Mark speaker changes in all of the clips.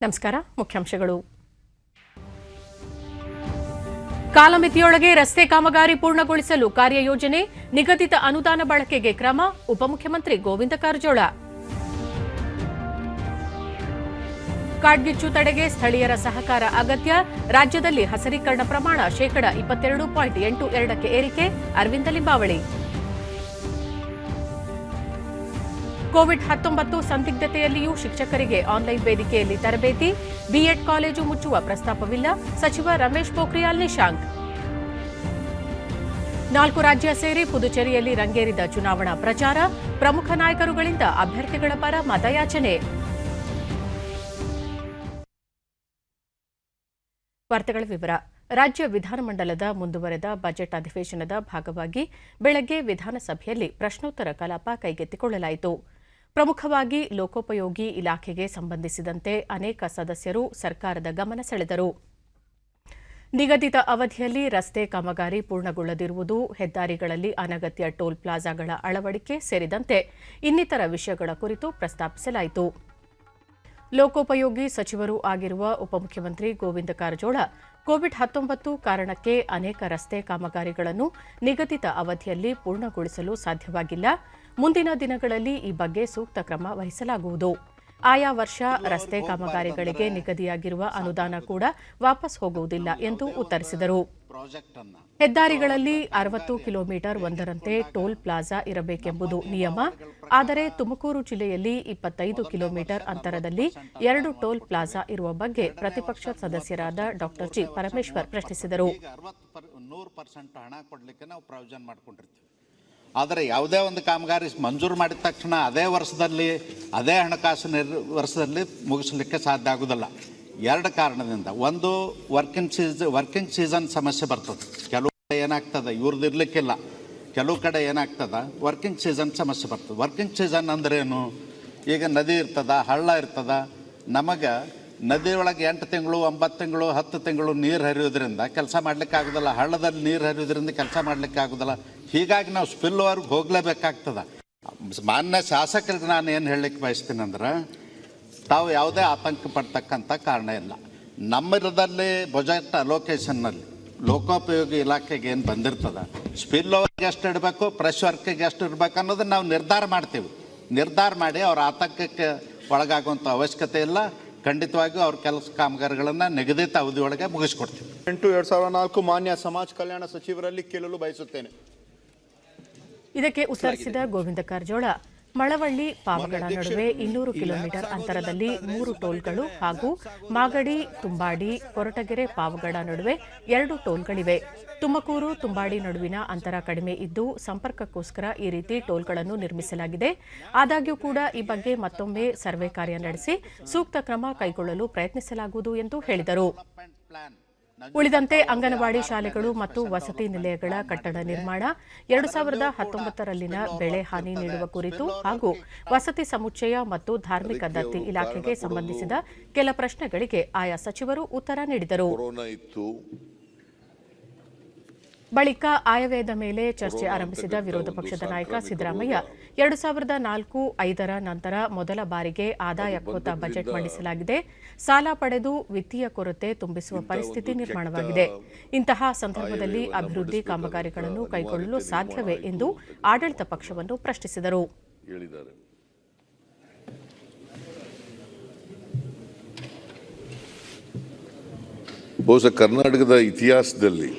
Speaker 1: ನಮಸ್ಕಾರ. ಮುಖ್ಯಾಂಶಗಳು. ಕಾಲಮಿತಿಯೊಳಗೆ ರಸ್ತೆ ಕಾಮಗಾರಿ ಪೂರ್ಣಗೊಳಿಸಲು ಕಾರ್ಯಯೋಜನೆ, ನಿಗದಿತ ಅನುದಾನ ಬಳಕೆಗೆ ಕ್ರಮ, ಉಪಮುಖ್ಯಮಂತ್ರಿ ಗೋವಿಂದ ಕಾರಜೋಳ. ಕಾಡ್ಗಿಚ್ಚು ತಡೆಗೆ ಸ್ಥಳೀಯರ ಸಹಕಾರ ಅಗತ್ಯ, ರಾಜ್ಯದಲ್ಲಿ ಹಸಿರೀಕರಣ ಪ್ರಮಾಣ 22.82ಕ್ಕೆ ಏರಿಕೆ, ಅರವಿಂದ ಲಿಂಬಾವಳಿ. ಕೋವಿಡ್-19 ಸಂದಿಗ್ಧತೆಯಲ್ಲಿಯೂ ಶಿಕ್ಷಕರಿಗೆ ಆನ್ಲೈನ್ ವೇದಿಕೆಯಲ್ಲಿ ತರಬೇತಿ, ಬಿಎಡ್ ಕಾಲೇಜು ಮುಚ್ಚುವ ಪ್ರಸ್ತಾಪವಿಲ್ಲ, ಸಚಿವ ರಮೇಶ್ ಪೋಖ್ರಿಯಾಲ್ ನಿಶಾಂಕ್. 4 ರಾಜ್ಯ ಸೇರಿ ಪುದುಚೇರಿಯಲ್ಲಿ ರಂಗೇರಿದ ಚುನಾವಣಾ ಪ್ರಚಾರ, ಪ್ರಮುಖ ನಾಯಕರುಗಳಿಂದ ಅಭ್ಯರ್ಥಿಗಳ ಪರ ಮತಯಾಚನೆ. ವಾರ್ತೆಗಳ ವಿವರ. ರಾಜ್ಯ ವಿಧಾನಮಂಡಲದ ಮುಂದುವರೆದ ಬಜೆಟ್ ಅಧಿವೇಶನದ ಭಾಗವಾಗಿ ಬೆಳಗ್ಗೆ ವಿಧಾನಸಭೆಯಲ್ಲಿ ಪ್ರಶ್ನೋತ್ತರ ಕಲಾಪ ಕೈಗೆತ್ತಿಕೊಳ್ಳಲಾಯಿತು. ಪ್ರಮುಖವಾಗಿ ಲೋಕೋಪಯೋಗಿ ಇಲಾಖೆಗೆ ಸಂಬಂಧಿಸಿದಂತೆ ಅನೇಕ ಸದಸ್ಯರು ಸರ್ಕಾರದ ಗಮನ ಸೆಳೆದರು. ನಿಗದಿತ ಅವಧಿಯಲ್ಲಿ ರಸ್ತೆ ಕಾಮಗಾರಿ ಪೂರ್ಣಗೊಳ್ಳದಿರುವುದು, ಹೆದ್ದಾರಿಗಳಲ್ಲಿ ಅನಗತ್ಯ ಟೋಲ್ ಪ್ಲಾಜಾಗಳ ಅಳವಡಿಕೆ ಸೇರಿದಂತೆ ಇನ್ನಿತರ ವಿಷಯಗಳ ಕುರಿತು ಪ್ರಸ್ತಾಪಿಸಲಾಯಿತು. ಲೋಕೋಪಯೋಗಿ ಸಚಿವರೂ ಆಗಿರುವ ಉಪಮುಖ್ಯಮಂತ್ರಿ ಗೋವಿಂದ ಕಾರಜೋಳ, ಕೋವಿಡ್-19 ಕಾರಣಕ್ಕೆ ಅನೇಕ ರಸ್ತೆ ಕಾಮಗಾರಿಗಳನ್ನು ನಿಗದಿತ ಅವಧಿಯಲ್ಲಿ ಪೂರ್ಣಗೊಳಿಸಲು ಸಾಧ್ಯವಾಗಿಲ್ಲ. ಮುಂದಿನ ದಿನಗಳಲ್ಲಿ ಈ ಬಗ್ಗೆ ಸೂಕ್ತ ಕ್ರಮ ವಹಿಸಲಾಗುವುದು. ಆಯಾ ವರ್ಷ ರಸ್ತೆ ಕಾಮಗಾರಿಗಳಿಗೆ ನಿಗದಿಯಾಗಿರುವ ಅನುದಾನ ಕೂಡ ವಾಪಸ್ ಹೋಗುವುದಿಲ್ಲ ಎಂದು ಉತ್ತರಿಸಿದರು. ಹೆದ್ದಾರಿಗಳಲ್ಲಿ 60 ಕಿಲೋಮೀಟರ್ ಒಂದರಂತೆ ಟೋಲ್ ಪ್ಲಾಜಾ ಇರಬೇಕೆಂಬುದು ನಿಯಮ. ಆದರೆ ತುಮಕೂರು ಜಿಲ್ಲೆಯಲ್ಲಿ 25 ಕಿಲೋಮೀಟರ್ ಅಂತರದಲ್ಲಿ 2 ಟೋಲ್ ಪ್ಲಾಜಾ ಇರುವ ಬಗ್ಗೆ ಪ್ರತಿಪಕ್ಷ ಸದಸ್ಯರಾದ ಡಾ ಜಿ ಪರಮೇಶ್ವರ್ ಪ್ರಶ್ನಿಸಿದರು.
Speaker 2: ಆದರೆ ಯಾವುದೇ ಒಂದು ಕಾಮಗಾರಿ ಮಂಜೂರು ಮಾಡಿದ ತಕ್ಷಣ ಅದೇ ವರ್ಷದಲ್ಲಿ ಅದೇ ಹಣಕಾಸಿನ ವರ್ಷದಲ್ಲಿ ಮುಗಿಸಲಿಕ್ಕೆ ಸಾಧ್ಯ ಆಗೋದಿಲ್ಲ. 2 ಕಾರಣದಿಂದ. ಒಂದು, ವರ್ಕಿಂಗ್ ಸೀಸನ್ ಸಮಸ್ಯೆ ಬರ್ತದೆ. ಕೆಲವು ಕಡೆ ಏನಾಗ್ತದೆ, ಇವ್ರದ್ದು ಇರಲಿಕ್ಕಿಲ್ಲ, ಕೆಲವು ಕಡೆ ಏನಾಗ್ತದೆ ವರ್ಕಿಂಗ್ ಸೀಸನ್ ಸಮಸ್ಯೆ ಬರ್ತದೆ. ವರ್ಕಿಂಗ್ ಸೀಸನ್ ಅಂದ್ರೇನು? ಈಗ ನದಿ ಇರ್ತದ, ಹಳ್ಳ ಇರ್ತದ. ನಮಗೆ ನದಿಯೊಳಗೆ 8 ತಿಂಗಳು 9 ತಿಂಗಳು 10 ತಿಂಗಳು ನೀರು ಹರಿಯೋದ್ರಿಂದ ಕೆಲಸ ಮಾಡಲಿಕ್ಕೆ ಆಗೋದಿಲ್ಲ. ಹಳ್ಳದಲ್ಲಿ ನೀರು ಹರಿಯೋದ್ರಿಂದ ಕೆಲಸ ಮಾಡಲಿಕ್ಕೆ ಆಗೋದಿಲ್ಲ. ಹೀಗಾಗಿ ನಾವು ಸ್ಪಿಲ್ವರ್ಗೆ ಹೋಗಲೇಬೇಕಾಗ್ತದೆ. ಮಾನ್ಯ ಶಾಸಕರಿಗೆ ನಾನು ಏನು ಹೇಳಲಿಕ್ಕೆ ಬಯಸ್ತೀನಿ ಅಂದ್ರೆ, ತಾವು ಯಾವುದೇ ಆತಂಕ ಪಡ್ತಕ್ಕಂಥ ಕಾರಣ ಇಲ್ಲ. ನಮ್ಮದಲ್ಲಿ ಬಜೆಟ್ ಅಲೋಕೇಶನ್ನಲ್ಲಿ ಲೋಕೋಪಯೋಗಿ ಇಲಾಖೆಗೆ ಏನು ಬಂದಿರ್ತದೆ, ಸ್ಪಿಲ್ ಓವರ್ಗೆ ಎಷ್ಟು ಇಡಬೇಕು, ಫ್ರೆಶ್ ವರ್ಕಿಗೆ ಎಷ್ಟು ಇರಬೇಕು ಅನ್ನೋದನ್ನು ನಾವು ನಿರ್ಧಾರ ಮಾಡ್ತೀವಿ. ನಿರ್ಧಾರ ಮಾಡಿ ಅವ್ರ ಆತಂಕಕ್ಕೆ ಒಳಗಾಗುವಂಥ ಅವಶ್ಯಕತೆ ಇಲ್ಲ. ಖಂಡಿತವಾಗಿಯೂ ಅವ್ರ ಕೆಲಸ ಕಾಮಗಾರಿಗಳನ್ನು ನಿಗದಿತ ಅವಧಿಯೊಳಗೆ ಮುಗಿಸ್ಕೊಡ್ತೀವಿ.
Speaker 3: 8/2004 ಮಾನ್ಯ ಸಮಾಜ ಕಲ್ಯಾಣ ಸಚಿವರಲ್ಲಿ ಕೇಳಲು ಬಯಸುತ್ತೇನೆ.
Speaker 1: ಇದಕ್ಕೆ ಉತ್ತರಿಸಿದ ಗೋವಿಂದ ಕಾರಜೋಳ, ಮಳವಳ್ಳಿ ಪಾವಗಡ ನಡುವೆ 200 ಕಿಲೋಮೀಟರ್ ಅಂತರದಲ್ಲಿ 3 ಟೋಲ್ಗಳು ಹಾಗೂ ಮಾಗಡಿ ತುಂಬಾಡಿ ಕೊರಟಗೆರೆ ಪಾವಗಡ ನಡುವೆ 2 ಟೋಲ್ಗಳಿವೆ. ತುಮಕೂರು ತುಂಬಾಡಿ ನಡುವಿನ ಅಂತರ ಕಡಿಮೆ ಇದ್ದು ಸಂಪರ್ಕಕ್ಕೋಸ್ಕರ ಈ ರೀತಿ ಟೋಲ್ಗಳನ್ನು ನಿರ್ಮಿಸಲಾಗಿದೆ. ಆದಾಗ್ಯೂ ಕೂಡ ಈ ಬಗ್ಗೆ ಮತ್ತೊಮ್ಮೆ ಸರ್ವೆ ಕಾರ್ಯ ನಡೆಸಿ ಸೂಕ್ತ ಕ್ರಮ ಕೈಗೊಳ್ಳಲು ಪ್ರಯತ್ನಿಸಲಾಗುವುದು ಎಂದು ಹೇಳಿದರು. ಉಳಿದಂತೆ ಅಂಗನವಾಡಿ ಶಾಲೆಗಳು ಮತ್ತು ವಸತಿ ನಿಲಯಗಳ ಕಟ್ಟಡ ನಿರ್ಮಾಣ, 2019ರಲ್ಲಿನ ಬೆಳೆ ಹಾನಿ ನೀಡುವ ಕುರಿತು ಹಾಗೂ ವಸತಿ ಸಮುಚ್ಚಯ ಮತ್ತು ಧಾರ್ಮಿಕ ದತ್ತಿ ಇಲಾಖೆಗೆ ಸಂಬಂಧಿಸಿದ ಕೆಲ ಪ್ರಶ್ನೆಗಳಿಗೆ ಆಯಾ ಸಚಿವರು ಉತ್ತರ ನೀಡಿದರು. ಬಳಿಕ ಆಯವ್ಯಯದ ಮೇಲೆ ಚರ್ಚೆ ಆರಂಭಿಸಿದ ವಿರೋಧ ಪಕ್ಷದ ನಾಯಕ ಸಿದ್ದರಾಮಯ್ಯ, 2004-5ರ ನಂತರ ಮೊದಲ ಬಾರಿಗೆ ಆದಾಯ ಖೋತ ಬಜೆಟ್ ಮಂಡಿಸಲಾಗಿದೆ. ಸಾಲ ಪಡೆದು ವಿತ್ತೀಯ ಕೊರತೆ ತುಂಬಿಸುವ ಪರಿಸ್ಥಿತಿ ನಿರ್ಮಾಣವಾಗಿದೆ. ಇಂತಹ ಸಂದರ್ಭದಲ್ಲಿ ಅಭಿವೃದ್ಧಿ ಕಾಮಗಾರಿಗಳನ್ನು ಕೈಗೊಳ್ಳಲು ಸಾಧ್ಯವೇ ಎಂದು ಆಡಳಿತ ಪಕ್ಷವನ್ನು ಪ್ರಶ್ನಿಸಿದರು.
Speaker 4: ಬಹುಶಃ ಕರ್ನಾಟಕದ ಇತಿಹಾಸದಲ್ಲಿ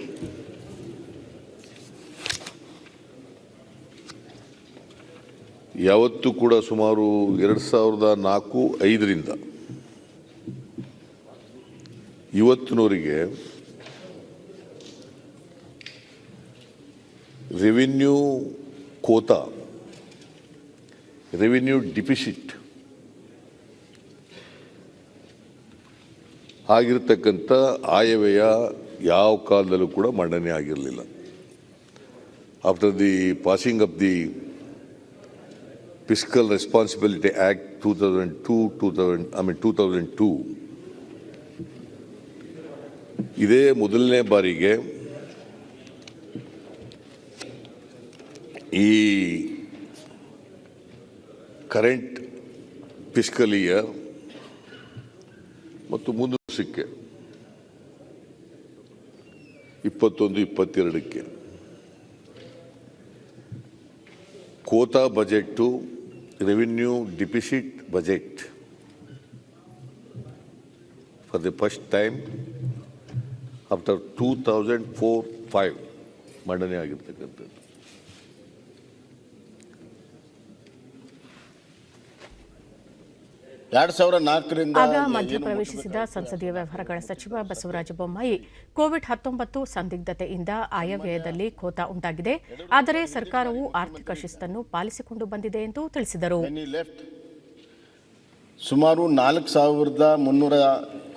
Speaker 4: ಯಾವತ್ತೂ ಕೂಡ ಸುಮಾರು 2004-5ರಿಂದ ಇವತ್ತಿನವರೆಗೆ ರೆವಿನ್ಯೂ ಕೋತಾ, ರೆವಿನ್ಯೂ ಡಿಫಿಸಿಟ್ ಆಗಿರ್ತಕ್ಕಂಥ ಆಯವ್ಯಯ ಯಾವ ಕಾಲದಲ್ಲೂ ಕೂಡ ಮಂಡನೆ ಆಗಿರಲಿಲ್ಲ. After the passing off the Fiscal Responsibility Act 2002 ಇದೇ ಮೊದಲನೇ ಬಾರಿಗೆ ಈ ಕರೆಂಟ್ ಫಿಸ್ಕಲ್ ಇಯರ್ ಮತ್ತು ಮುಂದಿನ ವರ್ಷಕ್ಕೆ 21-22ಕ್ಕೆ quota budget to revenue deficit budget for the first time after 2004-05 ಮಂಡನೆ ಆಗಿರ್ತಕ್ಕಂಥದ್ದು.
Speaker 1: ಆಗ ಮಧ್ಯಪ್ರವೇಶಿಸಿದ ಸಂಸದೀಯ ವ್ಯವಹಾರಗಳ ಸಚಿವ ಬಸವರಾಜ ಬೊಮ್ಮಾಯಿ ಕೋವಿಡ್-19 ಸಂದಿಗ್ಧತೆಯಿಂದ ಆಯವ್ಯಯದಲ್ಲಿ ಖೋತ ಉಂಟಾಗಿದೆ, ಆದರೆ ಸರ್ಕಾರವು ಆರ್ಥಿಕ ಶಿಸ್ತನ್ನು ಪಾಲಿಸಿಕೊಂಡು ಬಂದಿದೆ ಎಂದು ತಿಳಿಸಿದರು.
Speaker 5: ಸುಮಾರು 4,300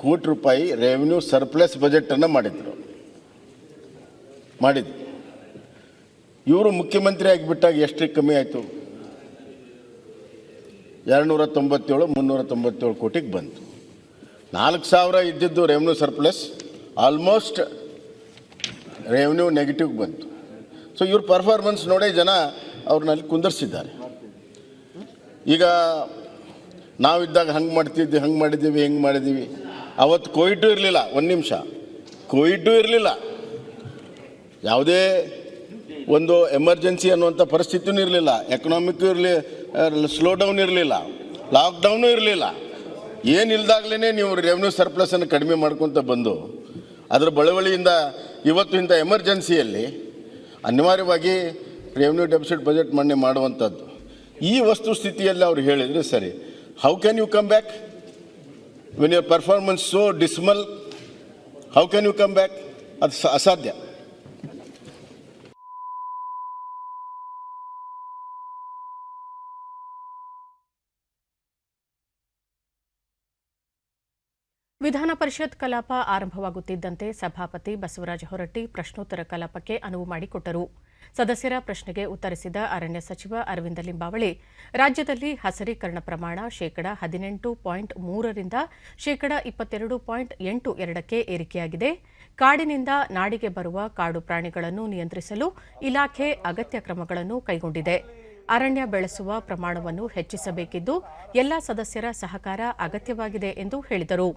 Speaker 5: ಕೋಟಿ ರೂಪಾಯಿ ರೆವಿನ್ಯೂ ಸರ್ಪ್ಲಸ್ ಬಜೆಟ್ ಅನ್ನು ಮಾಡಿದ್ರು. ಇವರು ಮುಖ್ಯಮಂತ್ರಿ ಆಗಿಬಿಟ್ಟಾಗ ಎಷ್ಟು ಕಮ್ಮಿ ಆಯಿತು? 297, 397 ಕೋಟಿಗೆ ಬಂತು. 4,000 ಇದ್ದಿದ್ದು revenue surplus almost revenue negative ಬಂತು. ಸೊ ಇವ್ರ ಪರ್ಫಾರ್ಮೆನ್ಸ್ ನೋಡಿ ಜನ ಅವ್ರನ್ನಲ್ಲಿ ಕುಂದರ್ಸಿದ್ದಾರೆ. ಈಗ ನಾವಿದ್ದಾಗ ಹಂಗೆ ಮಾಡ್ತಿದ್ವಿ, ಹಂಗೆ ಮಾಡಿದ್ದೀವಿ, ಹೆಂಗೆ ಮಾಡಿದ್ದೀವಿ. ಅವತ್ತು ಕೋವಿಡ್ಡು ಇರಲಿಲ್ಲ, ಒಂದು ನಿಮಿಷ, ಕೋವಿಡ್ಡು ಇರಲಿಲ್ಲ, ಯಾವುದೇ ಒಂದು ಎಮರ್ಜೆನ್ಸಿ ಅನ್ನುವಂಥ ಪರಿಸ್ಥಿತಿಯೂ ಇರಲಿಲ್ಲ, ಎಕನಾಮಿಕ್ಕು ಸ್ಲೋ ಡೌನ್ ಇರಲಿಲ್ಲ, ಲಾಕ್ಡೌನು ಇರಲಿಲ್ಲ. ಏನಿಲ್ದಾಗಲೇ ನೀವು ರೆವಿನ್ಯೂ ಸರ್ಪ್ಲಸನ್ನು ಕಡಿಮೆ ಮಾಡ್ಕೊತ ಬಂದು ಅದರ ಬಳವಳಿಯಿಂದ ಇವತ್ತು ಇಂಥ ಎಮರ್ಜೆನ್ಸಿಯಲ್ಲಿ ಅನಿವಾರ್ಯವಾಗಿ ರೆವಿನ್ಯೂ ಡೆಫಿಸಿಟ್ ಬಜೆಟ್ ಮಂಡನೆ ಮಾಡುವಂಥದ್ದು. ಈ ವಸ್ತುಸ್ಥಿತಿಯಲ್ಲಿ ಅವ್ರು ಹೇಳಿದರೆ ಸರಿ. How can you come back when your performance so dismal? How can you come back? ಅದು ಅಸಾಧ್ಯ.
Speaker 1: ವಿಧಾನ ಪರಿಷತ್ ಕಲಾಪ ಆರಂಭವಾಗುತ್ತಿದ್ದಂತೆ ಸಭಾಪತಿ ಬಸವರಾಜ ಹೊರಟ್ಟಿ ಪ್ರಶ್ನೋತ್ತರ ಕಲಾಪಕ್ಕೆ ಅನುವು ಮಾಡಿಕೊಟ್ಟರು. ಸದಸ್ಯರ ಪ್ರಶ್ನೆಗೆ ಉತ್ತರಿಸಿದ ಅರಣ್ಯ ಸಚಿವ ಅರವಿಂದ ಲಿಂಬಾವಳಿ, ರಾಜ್ಯದಲ್ಲಿ ಹಸಿರೀಕರಣ ಪ್ರಮಾಣ 18.3ರಿಂದ 22.82ಕ್ಕೆ ಏರಿಕೆಯಾಗಿದೆ. ಕಾಡಿನಿಂದ ನಾಡಿಗೆ ಬರುವ ಕಾಡು ಪ್ರಾಣಿಗಳನ್ನು ನಿಯಂತ್ರಿಸಲು ಇಲಾಖೆ ಅಗತ್ಯ ಕ್ರಮಗಳನ್ನು ಕೈಗೊಂಡಿದೆ. ಅರಣ್ಯ ಬೆಳೆಸುವ ಪ್ರಮಾಣವನ್ನು ಹೆಚ್ಚಿಸಬೇಕಿದ್ದು ಎಲ್ಲ ಸದಸ್ಯರ ಸಹಕಾರ ಅಗತ್ಯವಾಗಿದೆ ಎಂದು ಹೇಳಿದರು.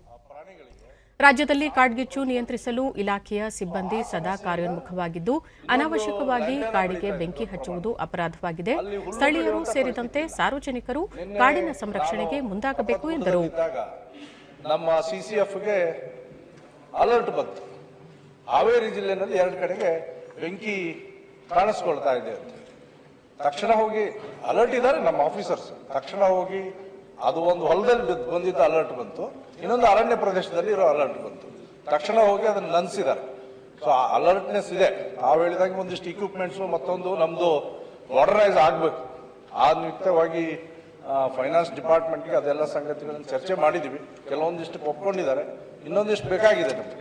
Speaker 1: ರಾಜ್ಯದಲ್ಲಿ ಕಾಡ್ಗಿಚ್ಚು ನಿಯಂತ್ರಿಸಲು ಇಲಾಖೆಯ ಸಿಬ್ಬಂದಿ ಸದಾ ಕಾರ್ಯೋನ್ಮುಖವಾಗಿದ್ದು ಅನಾವಶ್ಯಕವಾಗಿ ಕಾಡಿಗೆ ಬೆಂಕಿ ಹಚ್ಚುವುದು ಅಪರಾಧವಾಗಿದೆ. ಸ್ಥಳೀಯರು ಸೇರಿದಂತೆ ಸಾರ್ವಜನಿಕರು ಕಾಡಿನ ಸಂರಕ್ಷಣೆಗೆ ಮುಂದಾಗಬೇಕು ಎಂದರು.
Speaker 6: ನಮ್ಮ ಸಿಸಿಎಫ್ಗೆ ಅಲರ್ಟ್ ಬಂತು, ಹಾವೇರಿ ಜಿಲ್ಲೆನಲ್ಲಿ 2 ಕಡೆಗೆ ಬೆಂಕಿ ಕಾಣಿಸ್ಕೊಳ್ತಾ ಇದೆ ಅಂತ. ತಕ್ಷಣ ಹೋಗಿ ಅಲರ್ಟ್ ಇದ್ದಾರೆ ನಮ್ಮ ಆಫೀಸರ್ಸ್, ತಕ್ಷಣ ಹೋಗಿ ಅದು ಒಂದು ಹೊಲದಲ್ಲಿ ಬಂದಿದ್ದ ಅಲರ್ಟ್ ಬಂತು, ಇನ್ನೊಂದು ಅರಣ್ಯ ಪ್ರದೇಶದಲ್ಲಿ ಇರೋ ಅಲರ್ಟ್ ಬಂತು. ತಕ್ಷಣ ಹೋಗಿ ಅದನ್ನು ನಂದಿಸಿದ್ದಾರೆ. ಸೊ ಆ ಅಲರ್ಟ್ನೆಸ್ ಇದೆ. ನಾವು ಹೇಳಿದಂಗೆ ಒಂದಿಷ್ಟು ಇಕ್ವಿಪ್ಮೆಂಟ್ಸು ಮತ್ತೊಂದು ನಮ್ಮದು ಮಾಡರ್ನೈಸ್ ಆಗಬೇಕು. ಆ ನಿಮಿತ್ತವಾಗಿ ಫೈನಾನ್ಸ್ ಡಿಪಾರ್ಟ್ಮೆಂಟ್ಗೆ ಅದೆಲ್ಲ ಸಂಗತಿಗಳನ್ನು ಚರ್ಚೆ ಮಾಡಿದ್ದೀವಿ. ಕೆಲವೊಂದಿಷ್ಟು ಒಪ್ಕೊಂಡಿದ್ದಾರೆ, ಇನ್ನೊಂದಿಷ್ಟು ಬೇಕಾಗಿದೆ ನಮಗೆ.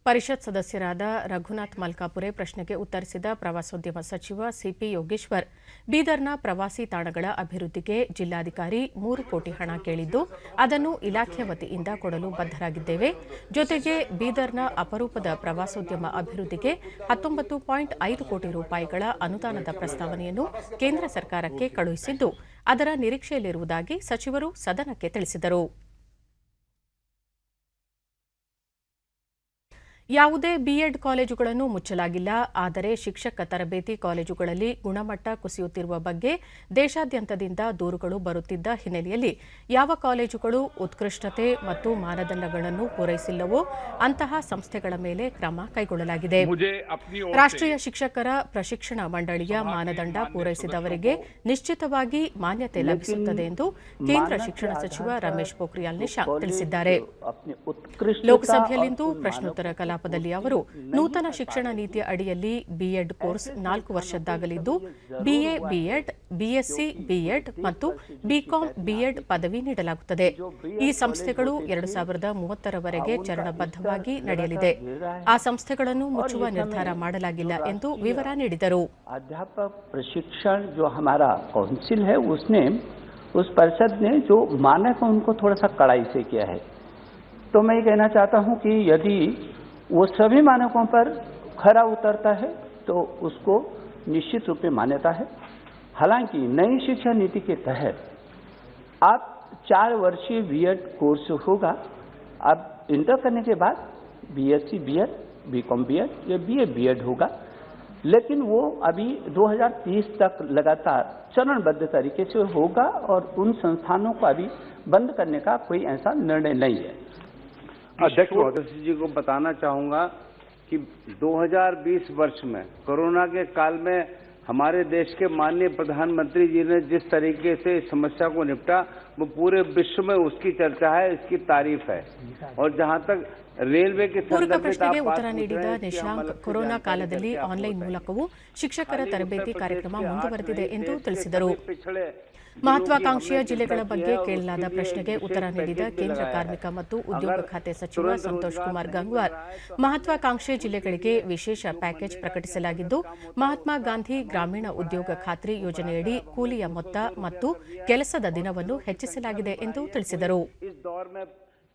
Speaker 1: ಪರಿಷತ್ ಸದಸ್ಯರಾದ ರಘುನಾಥ್ ಮಲ್ಕಾಪುರೆ ಪ್ರಶ್ನೆಗೆ ಉತ್ತರಿಸಿದ ಪ್ರವಾಸೋದ್ಯಮ ಸಚಿವ ಸಿಪಿ ಯೋಗೇಶ್ವರ್, ಬೀದರ್ನ ಪ್ರವಾಸಿ ತಾಣಗಳ ಅಭಿವೃದ್ಧಿಗೆ ಜಿಲ್ಲಾಧಿಕಾರಿ 3 ಕೋಟಿ ಹಣ ಕೇಳಿದ್ದು ಅದನ್ನು ಇಲಾಖೆ ವತಿಯಿಂದ ಕೊಡಲು ಬದ್ಧರಾಗಿದ್ದೇವೆ. ಜೊತೆಗೆ ಬೀದರ್ನ ಅಪರೂಪದ ಪ್ರವಾಸೋದ್ಯಮ ಅಭಿವೃದ್ಧಿಗೆ 19.5 ಕೋಟಿ ರೂಪಾಯಿಗಳ ಅನುದಾನದ ಪ್ರಸ್ತಾವನೆಯನ್ನು ಕೇಂದ್ರ ಸರ್ಕಾರಕ್ಕೆ ಕಳುಹಿಸಿದ್ದು ಅದರ ನಿರೀಕ್ಷೆಯಲ್ಲಿರುವುದಾಗಿ ಸಚಿವರು ಸದನಕ್ಕೆ ತಿಳಿಸಿದರು. ಯಾವುದೇ ಬಿಎಡ್ ಕಾಲೇಜುಗಳನ್ನು ಮುಚ್ಚಲಾಗಿಲ್ಲ. ಆದರೆ ಶಿಕ್ಷಕ ತರಬೇತಿ ಕಾಲೇಜುಗಳಲ್ಲಿ ಗುಣಮಟ್ಟ ಕುಸಿಯುತ್ತಿರುವ ಬಗ್ಗೆ ದೇಶಾದ್ಯಂತದಿಂದ ದೂರುಗಳು ಬರುತ್ತಿದ್ದ ಹಿನ್ನೆಲೆಯಲ್ಲಿ ಯಾವ ಕಾಲೇಜುಗಳು ಉತ್ಕೃಷ್ಟತೆ ಮತ್ತು ಮಾನದಂಡಗಳನ್ನು ಪೂರೈಸಿಲ್ಲವೋ ಅಂತಹ ಸಂಸ್ಥೆಗಳ ಮೇಲೆ ಕ್ರಮ ಕೈಗೊಳ್ಳಲಾಗಿದೆ. ರಾಷ್ಟ್ರೀಯ ಶಿಕ್ಷಕರ ಪ್ರಶಿಕ್ಷಣ ಮಂಡಳಿಯ ಮಾನದಂಡ ಪೂರೈಸಿದವರಿಗೆ ನಿಶ್ಚಿತವಾಗಿ ಮಾನ್ಯತೆ ಲಭಿಸುತ್ತದೆ ಎಂದು ಕೇಂದ್ರ ಶಿಕ್ಷಣ ಸಚಿವ ರಮೇಶ್ ಪೋಖ್ರಿಯಾಲ್ ನಿಶಾಂಕ್ ತಿಳಿಸಿದ್ದಾರೆ. ಲೋಕಸಭೆಯಲ್ಲಿಂದು ಪ್ರಶ್ನೋತ್ತರ ಕಲಾಪದಲ್ಲಿ ಅವರು ನೂತನ ಶಿಕ್ಷಣ ನೀತಿಯ ಅಡಿಯಲ್ಲಿ ಬಿಎಡ್ ಕೋರ್ಸ್ 4 ವರ್ಷದ್ದಾಗಲಿದ್ದು ಬಿಎ ಬಿಎಡ್, ಬಿಎಸ್ಸಿ ಬಿಎಡ್ ಮತ್ತು ಬಿಕಾಂ ಬಿಎಡ್ ಪದವಿ ನೀಡಲಾಗುತ್ತದೆ. ಈ ಸಂಸ್ಥೆಗಳು 2030ರವರೆಗೆ ಚರಣಬದ್ಧವಾಗಿ ನಡೆಯಲಿದೆ. ಆ ಸಂಸ್ಥೆಗಳನ್ನು ಮುಚ್ಚುವ ನಿರ್ಧಾರ ಮಾಡಲಾಗಿಲ್ಲ ಎಂದು ವಿವರ ನೀಡಿದರು.
Speaker 7: अध्यापक प्रशिक्षण जो हमारा काउंसिल है उस परिषद ने जो मानक है उनको थोड़ा सा कड़ाई से किया है. तो मैं ये कहना चाहता हूं कि यदि वो सभी मानकों पर खरा उतरता है तो उसको निश्चित रूप में मान्यता है. हालांकि नई शिक्षा नीति के तहत आप 4 वर्षीय बीएड कोर्स होगा। अब इंटर करने के बाद बीएससी बीएड, बीकॉम बीएड या बीए बीएड होगा, लेकिन वो अभी 2030 तक लगातार चरणबद्ध तरीके से होगा और उन संस्थानों को अभी बंद करने का कोई ऐसा निर्णय नहीं है।
Speaker 8: अध्यक्ष महोदय जी को बताना चाहूंगा कि 2020 वर्ष में कोरोना के काल में हमारे देश के माननीय प्रधानमंत्री जी ने जिस तरीके से इस समस्या को निपटा, वो पूरे विश्व में उसकी चर्चा है, इसकी तारीफ है। और जहां तक ರೈಲ್ವೆ
Speaker 1: ಪೂರಕ ಪ್ರಶ್ನೆಗೆ ಉತ್ತರ ನೀಡಿದ ನಿಶಾಂಕ್, ಕೊರೋನಾ ಕಾಲದಲ್ಲಿ ಆನ್ಲೈನ್ ಮೂಲಕವೂ ಶಿಕ್ಷಕರ ತರಬೇತಿ ಕಾರ್ಯಕ್ರಮ ಮುಂದುವರೆದಿದೆ ಎಂದು ತಿಳಿಸಿದರು. ಮಹತ್ವಾಕಾಂಕ್ಷೆಯ ಜಿಲ್ಲೆಗಳ ಬಗ್ಗೆ ಕೇಳಲಾದ ಪ್ರಶ್ನೆಗೆ ಉತ್ತರ ನೀಡಿದ ಕೇಂದ್ರ ಕಾರ್ಮಿಕ ಮತ್ತು ಉದ್ಯೋಗ ಖಾತೆ ಸಚಿವ ಸಂತೋಷ್ ಕುಮಾರ್ ಗಂಗ್ವಾರ್, ಮಹತ್ವಾಕಾಂಕ್ಷೆ ಜಿಲ್ಲೆಗಳಿಗೆ ವಿಶೇಷ ಪ್ಯಾಕೇಜ್ ಪ್ರಕಟಿಸಲಾಗಿದ್ದು, ಮಹಾತ್ಮ ಗಾಂಧಿ ಗ್ರಾಮೀಣ ಉದ್ಯೋಗ ಖಾತ್ರಿ ಯೋಜನೆಯಡಿ ಕೂಲಿಯ ಮೊತ್ತ ಮತ್ತು ಕೆಲಸದ ದಿನವನ್ನು ಹೆಚ್ಚಿಸಲಾಗಿದೆ ಎಂದು ತಿಳಿಸಿದರು.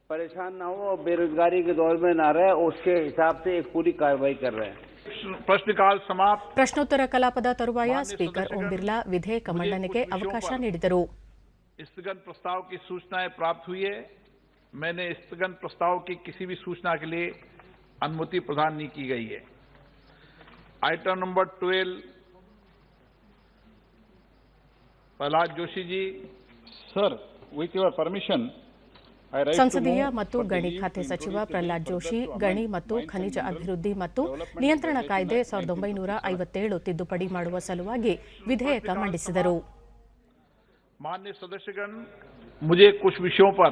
Speaker 8: परेशान ना हो और बेरोजगारी के दौर में ना रहे, उसके हिसाब से एक पूरी कार्रवाई कर रहे हैं.
Speaker 6: ಪ್ರಶ್ನಕಾಲ ಸಮಾಪ್ತ.
Speaker 1: ಪ್ರಶ್ನೋತ್ತರ ಕಲಾಪದ ತರುವಾಯ ಸ್ಪೀಕರ್ ಓಂ ಬಿರ್ಲಾ ವಿಧೇಯಕ ಮಂಡನೆಗೆ ಅವಕಾಶ ನೀಡಿದರು.
Speaker 6: स्थगन प्रस्ताव की सूचनाएं प्राप्त हुई है. मैंने स्थगन प्रस्ताव की किसी भी सूचना के लिए अनुमति प्रदान नहीं की गई है. Item number 12 Prahlad Joshi ji.
Speaker 3: Sir, with your permission,
Speaker 1: ಸಂಸದೀಯ ಮತ್ತು ಗಣಿ ಖಾತೆ ಸಚಿವ ಪ್ರಹ್ಲಾದ್ ಜೋಶಿ ಗಣಿ ಮತ್ತು ಖನಿಜ ಅಭಿವೃದ್ಧಿ ಮತ್ತು ನಿಯಂತ್ರಣ ಕಾಯ್ದೆ 1957 ತಿದ್ದುಪಡಿ ಮಾಡುವ ಸಲುವಾಗಿ ವಿಧೇಯಕ ಮಂಡಿಸಿದರು.
Speaker 6: माननीय सदस्यगण, मुझे कुछ विषयों पर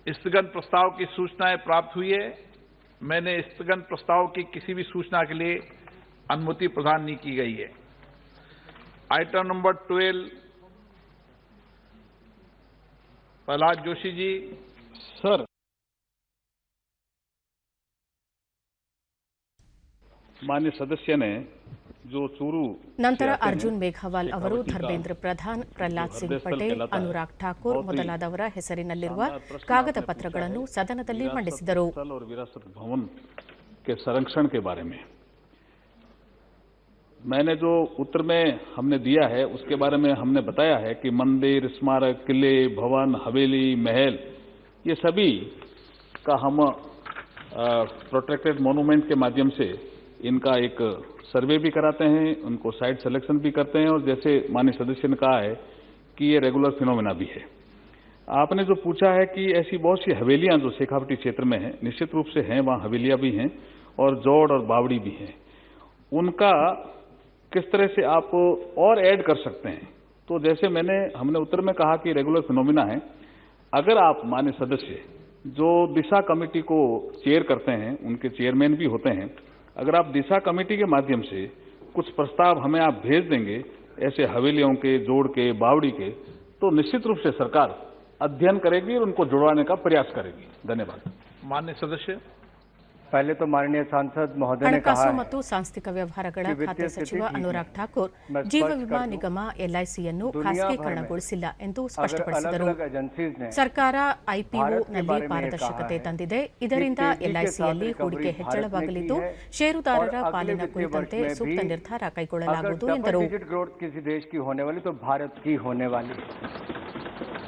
Speaker 6: स्थगन प्रस्ताव की सूचनाएं प्राप्त हुई है. मैंने स्थगन प्रस्ताव की किसी भी सूचना के लिए अनुमति प्रदान नहीं की गई है. Item number 12 Prahlad Joshi ji.
Speaker 3: sir,
Speaker 9: माननीय सदस्य ने जो चूरू
Speaker 1: ನಂತರ ಅರ್ಜುನ್ ಮೇಘವಾಲ್ ಅವರು ಧರ್ಮೇಂದ್ರ ಪ್ರಧಾನ್, ಪ್ರಹ್ಲಾದ್ ಸಿಂಗ್ ಪಟೇಲ್, ಅನುರಾಗ್ ಠಾಕೂರ್ ಮೊದಲಾದವರ ಹೆಸರಿನಲ್ಲಿರುವ ಕಾಗದ ಪತ್ರಗಳನ್ನು ಸದನದಲ್ಲಿ ಮಂಡಿಸಿದರು.
Speaker 9: और विरासत भवन के संरक्षण के बारे में मैंने जो उत्तर में हमने दिया है उसके बारे में हमने बताया है कि मंदिर, स्मारक, किले, भवन, हवेली, महल, ये सभी का हम प्रोटेक्टेड मोन्यूमेंट के माध्यम से इनका एक सर्वे भी कराते हैं, उनको साइट सिलेक्शन भी करते हैं, और जैसे माननीय सदस्य ने कहा है कि ये रेगुलर फिनोमेना भी है. आपने जो पूछा है कि ऐसी बहुत सी हवेलियां जो शेखावटी क्षेत्र में हैं, निश्चित रूप से हैं, वहां हवेलियां भी हैं और जोड़ और बावड़ी भी हैं. उनका किस तरह से आप और ऐड कर सकते हैं, तो जैसे हमने उत्तर में कहा कि रेगुलर फिनोमिना है. अगर आप माननीय सदस्य जो दिशा कमेटी को चेयर करते हैं, उनके चेयरमैन भी होते हैं, अगर आप दिशा कमेटी के माध्यम से कुछ प्रस्ताव हमें आप भेज देंगे ऐसे हवेलियों के, जोड़ के, बावड़ी के, तो निश्चित रूप से सरकार अध्ययन करेगी और उनको जुड़वाने का प्रयास करेगी. धन्यवाद.
Speaker 6: माननीय सदस्य.
Speaker 8: पहले तो माननीय सांसद महोदय ने कहा
Speaker 1: ಹಣಕಾಸು ಮತ್ತು ಸಾಂಸ್ಥಿಕ ವ್ಯವಹಾರಗಳ ಖಾತೆ ಸಚಿವ ಅನುರಾಗ್ ಠಾಕೂರ್ ಜೀವ ವಿಮಾ ನಿಗಮ ಎಲ್ಐಸಿಯನ್ನು ಖಾಸಗೀಕರಣಗೊಳಿಸಿಲ್ಲ ಎಂದು ಸ್ಪಷ್ಟಪಡಿಸಿದರು. ಸರ್ಕಾರ ಐಪಿಒನಲ್ಲಿ ಪಾರದರ್ಶಕತೆ ತಂದಿದೆ. ಇದರಿಂದ ಎಲ್ಐಸಿಯಲ್ಲಿ ಹೂಡಿಕೆ ಹೆಚ್ಚಳವಾಗಲಿದ್ದು ಷೇರುದಾರರ ಪಾಲಿನ ಕುರಿತಂತೆ ಸೂಕ್ತ ನಿರ್ಧಾರ ಕೈಗೊಳ್ಳಲಾಗುವುದು ಎಂದರು.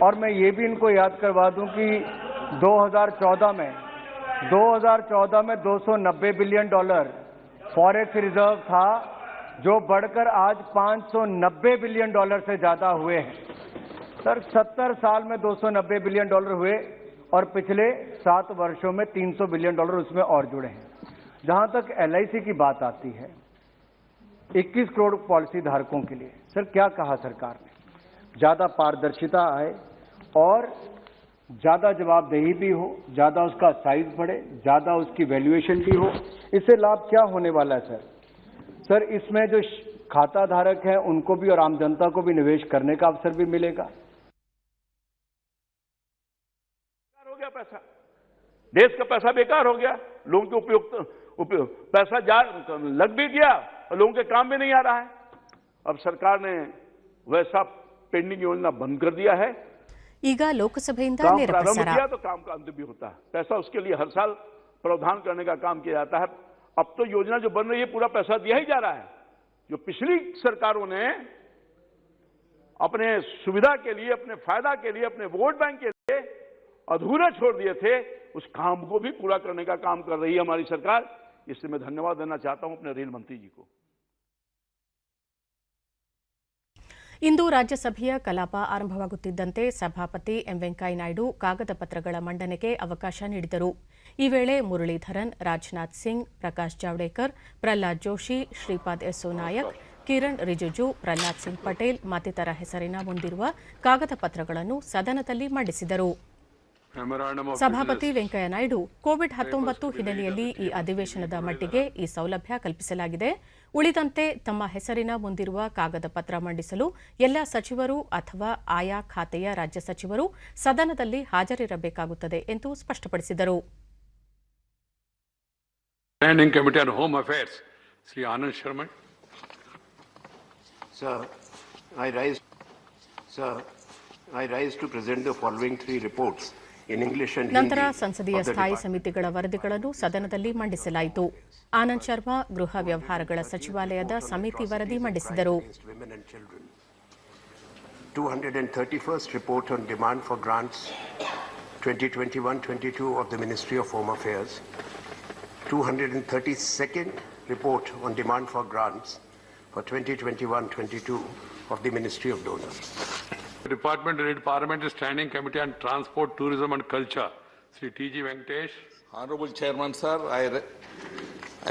Speaker 8: और मैं ये भी इनको याद करवा दूं कि 2014 में 290 बिलियन डॉलर फॉरेक्स रिजर्व था, जो बढ़कर आज 590 बिलियन डॉलर से ज्यादा हुए हैं. सर 70 साल में 290 बिलियन डॉलर हुए और पिछले 7 वर्षों में 300 बिलियन डॉलर उसमें और जुड़े हैं. जहां तक एलआईसी की बात आती है, 21 करोड़ पॉलिसी धारकों के लिए सर क्या कहा सरकार ने, ज्यादा पारदर्शिता आए और ज्यादा जवाबदेही भी हो, ज्यादा उसका साइज बढ़े, ज्यादा उसकी वैल्यूएशन भी हो. इससे लाभ क्या होने वाला है सर इसमें जो खाता धारक हैं उनको भी और आम जनता को भी निवेश करने का अवसर भी मिलेगा.
Speaker 10: हो गया पैसा, देश का पैसा बेकार हो गया, लोगों के उपयोग पैसा लग भी गया और लोगों के काम में नहीं आ रहा है. अब सरकार ने वैसा पेंडिंग योजना बंद कर दिया है.
Speaker 1: ಈಗ ಲೋಕಸಭೆಯಿಂದ
Speaker 10: काम
Speaker 1: ನೇರ
Speaker 10: प्रारंभ
Speaker 1: ಪ್ರಸಾರ.
Speaker 10: किया तो काम का अंत भी होता है. पैसा उसके लिए हर साल प्रावधान करने का काम किया जाता है. अब तो योजना जो बन रही है पूरा पैसा दिया ही जा रहा है. जो पिछली सरकारों ने अपने सुविधा के लिए, अपने फायदा के लिए, अपने वोट बैंक के लिए अधूरा छोड़ दिए थे, उस काम को भी पूरा करने का काम कर रही है हमारी सरकार। इसलिए मैं धन्यवाद देना चाहता हूं अपने रेल मंत्री जी को।
Speaker 1: ಇಂದು ರಾಜ್ಯಸಭೆಯ ಕಲಾಪ ಆರಂಭವಾಗುತ್ತಿದ್ದಂತೆ ಸಭಾಪತಿ ಎಂ ವೆಂಕಯ್ಯನಾಯ್ಡು ಕಾಗದ ಪತ್ರಗಳ ಮಂಡನೆಗೆ ಅವಕಾಶ ನೀಡಿದರು. ಈ ವೇಳೆ ಮುರಳೀಧರನ್, ರಾಜನಾಥ್ ಸಿಂಗ್, ಪ್ರಕಾಶ್ ಜಾವಡೇಕರ್, ಪ್ರಹ್ಲಾದ್ ಜೋಶಿ, ಶ್ರೀಪಾದ್ ಯೆಸ್ಸೋ ನಾಯಕ್, ಕಿರಣ್ ರಿಜಿಜು, ಪ್ರಹ್ಲಾದ್ ಸಿಂಗ್ ಪಟೇಲ್ ಮತ್ತಿತರ ಹೆಸರಿನ ಮುಂದಿರುವ ಕಾಗದ ಪತ್ರಗಳನ್ನು ಸದನದಲ್ಲಿ ಮಂಡಿಸಿದರು. ಸಭಾಪತಿ ವೆಂಕಯ್ಯನಾಯ್ಡು ಕೋವಿಡ್-19 ಹಿನ್ನೆಲೆಯಲ್ಲಿ ಈ ಅಧಿವೇಶನದ ಮಟ್ಟಿಗೆ ಈ ಸೌಲಭ್ಯ ಕಲ್ಪಿಸಲಾಗಿದೆ. ಉಳಿದಂತೆ ತಮ್ಮ ಹೆಸರಿನ ಮುಂದಿರುವ ಕಾಗದ ಪತ್ರ ಮಂಡಿಸಲು ಎಲ್ಲ ಸಚಿವರು ಅಥವಾ ಆಯಾ ಖಾತೆಯ ರಾಜ್ಯ ಸಚಿವರು ಸದನದಲ್ಲಿ ಹಾಜರಿರಬೇಕಾಗುತ್ತದೆ ಎಂದು ಸ್ಪಷ್ಟಪಡಿಸಿದರು.
Speaker 11: Standing committee on home affairs Shri Anand Sharma.
Speaker 12: Sir, I rise to present the following three reports in English and Hindi.
Speaker 1: ನಂತರ ಸಂಸದೀಯ ಸ್ಥಾಯಿ ಸಮಿತಿಗಳ ವರದಿಗಳನ್ನು ಸದನದಲ್ಲಿ ಮಂಡಿಸಲಾಯಿತು. ಆನಂದ್ ಶರ್ಮಾ ಗೃಹ ವ್ಯವಹಾರಗಳ ಸಚಿವಾಲಯದ ಸಮಿತಿ ವರದಿ ಮಂಡಿಸಿದರು.
Speaker 12: 231st report on demand for grants 2021-22 of the Ministry of Home Affairs. 232nd report on demand for grants for 2021-22 of the Ministry of Donors.
Speaker 11: Department Lead Parliamentary Standing Committee on Transport, Tourism and Culture, Sri T.G. Venkatesh.
Speaker 13: Honorable Chairman, sir, I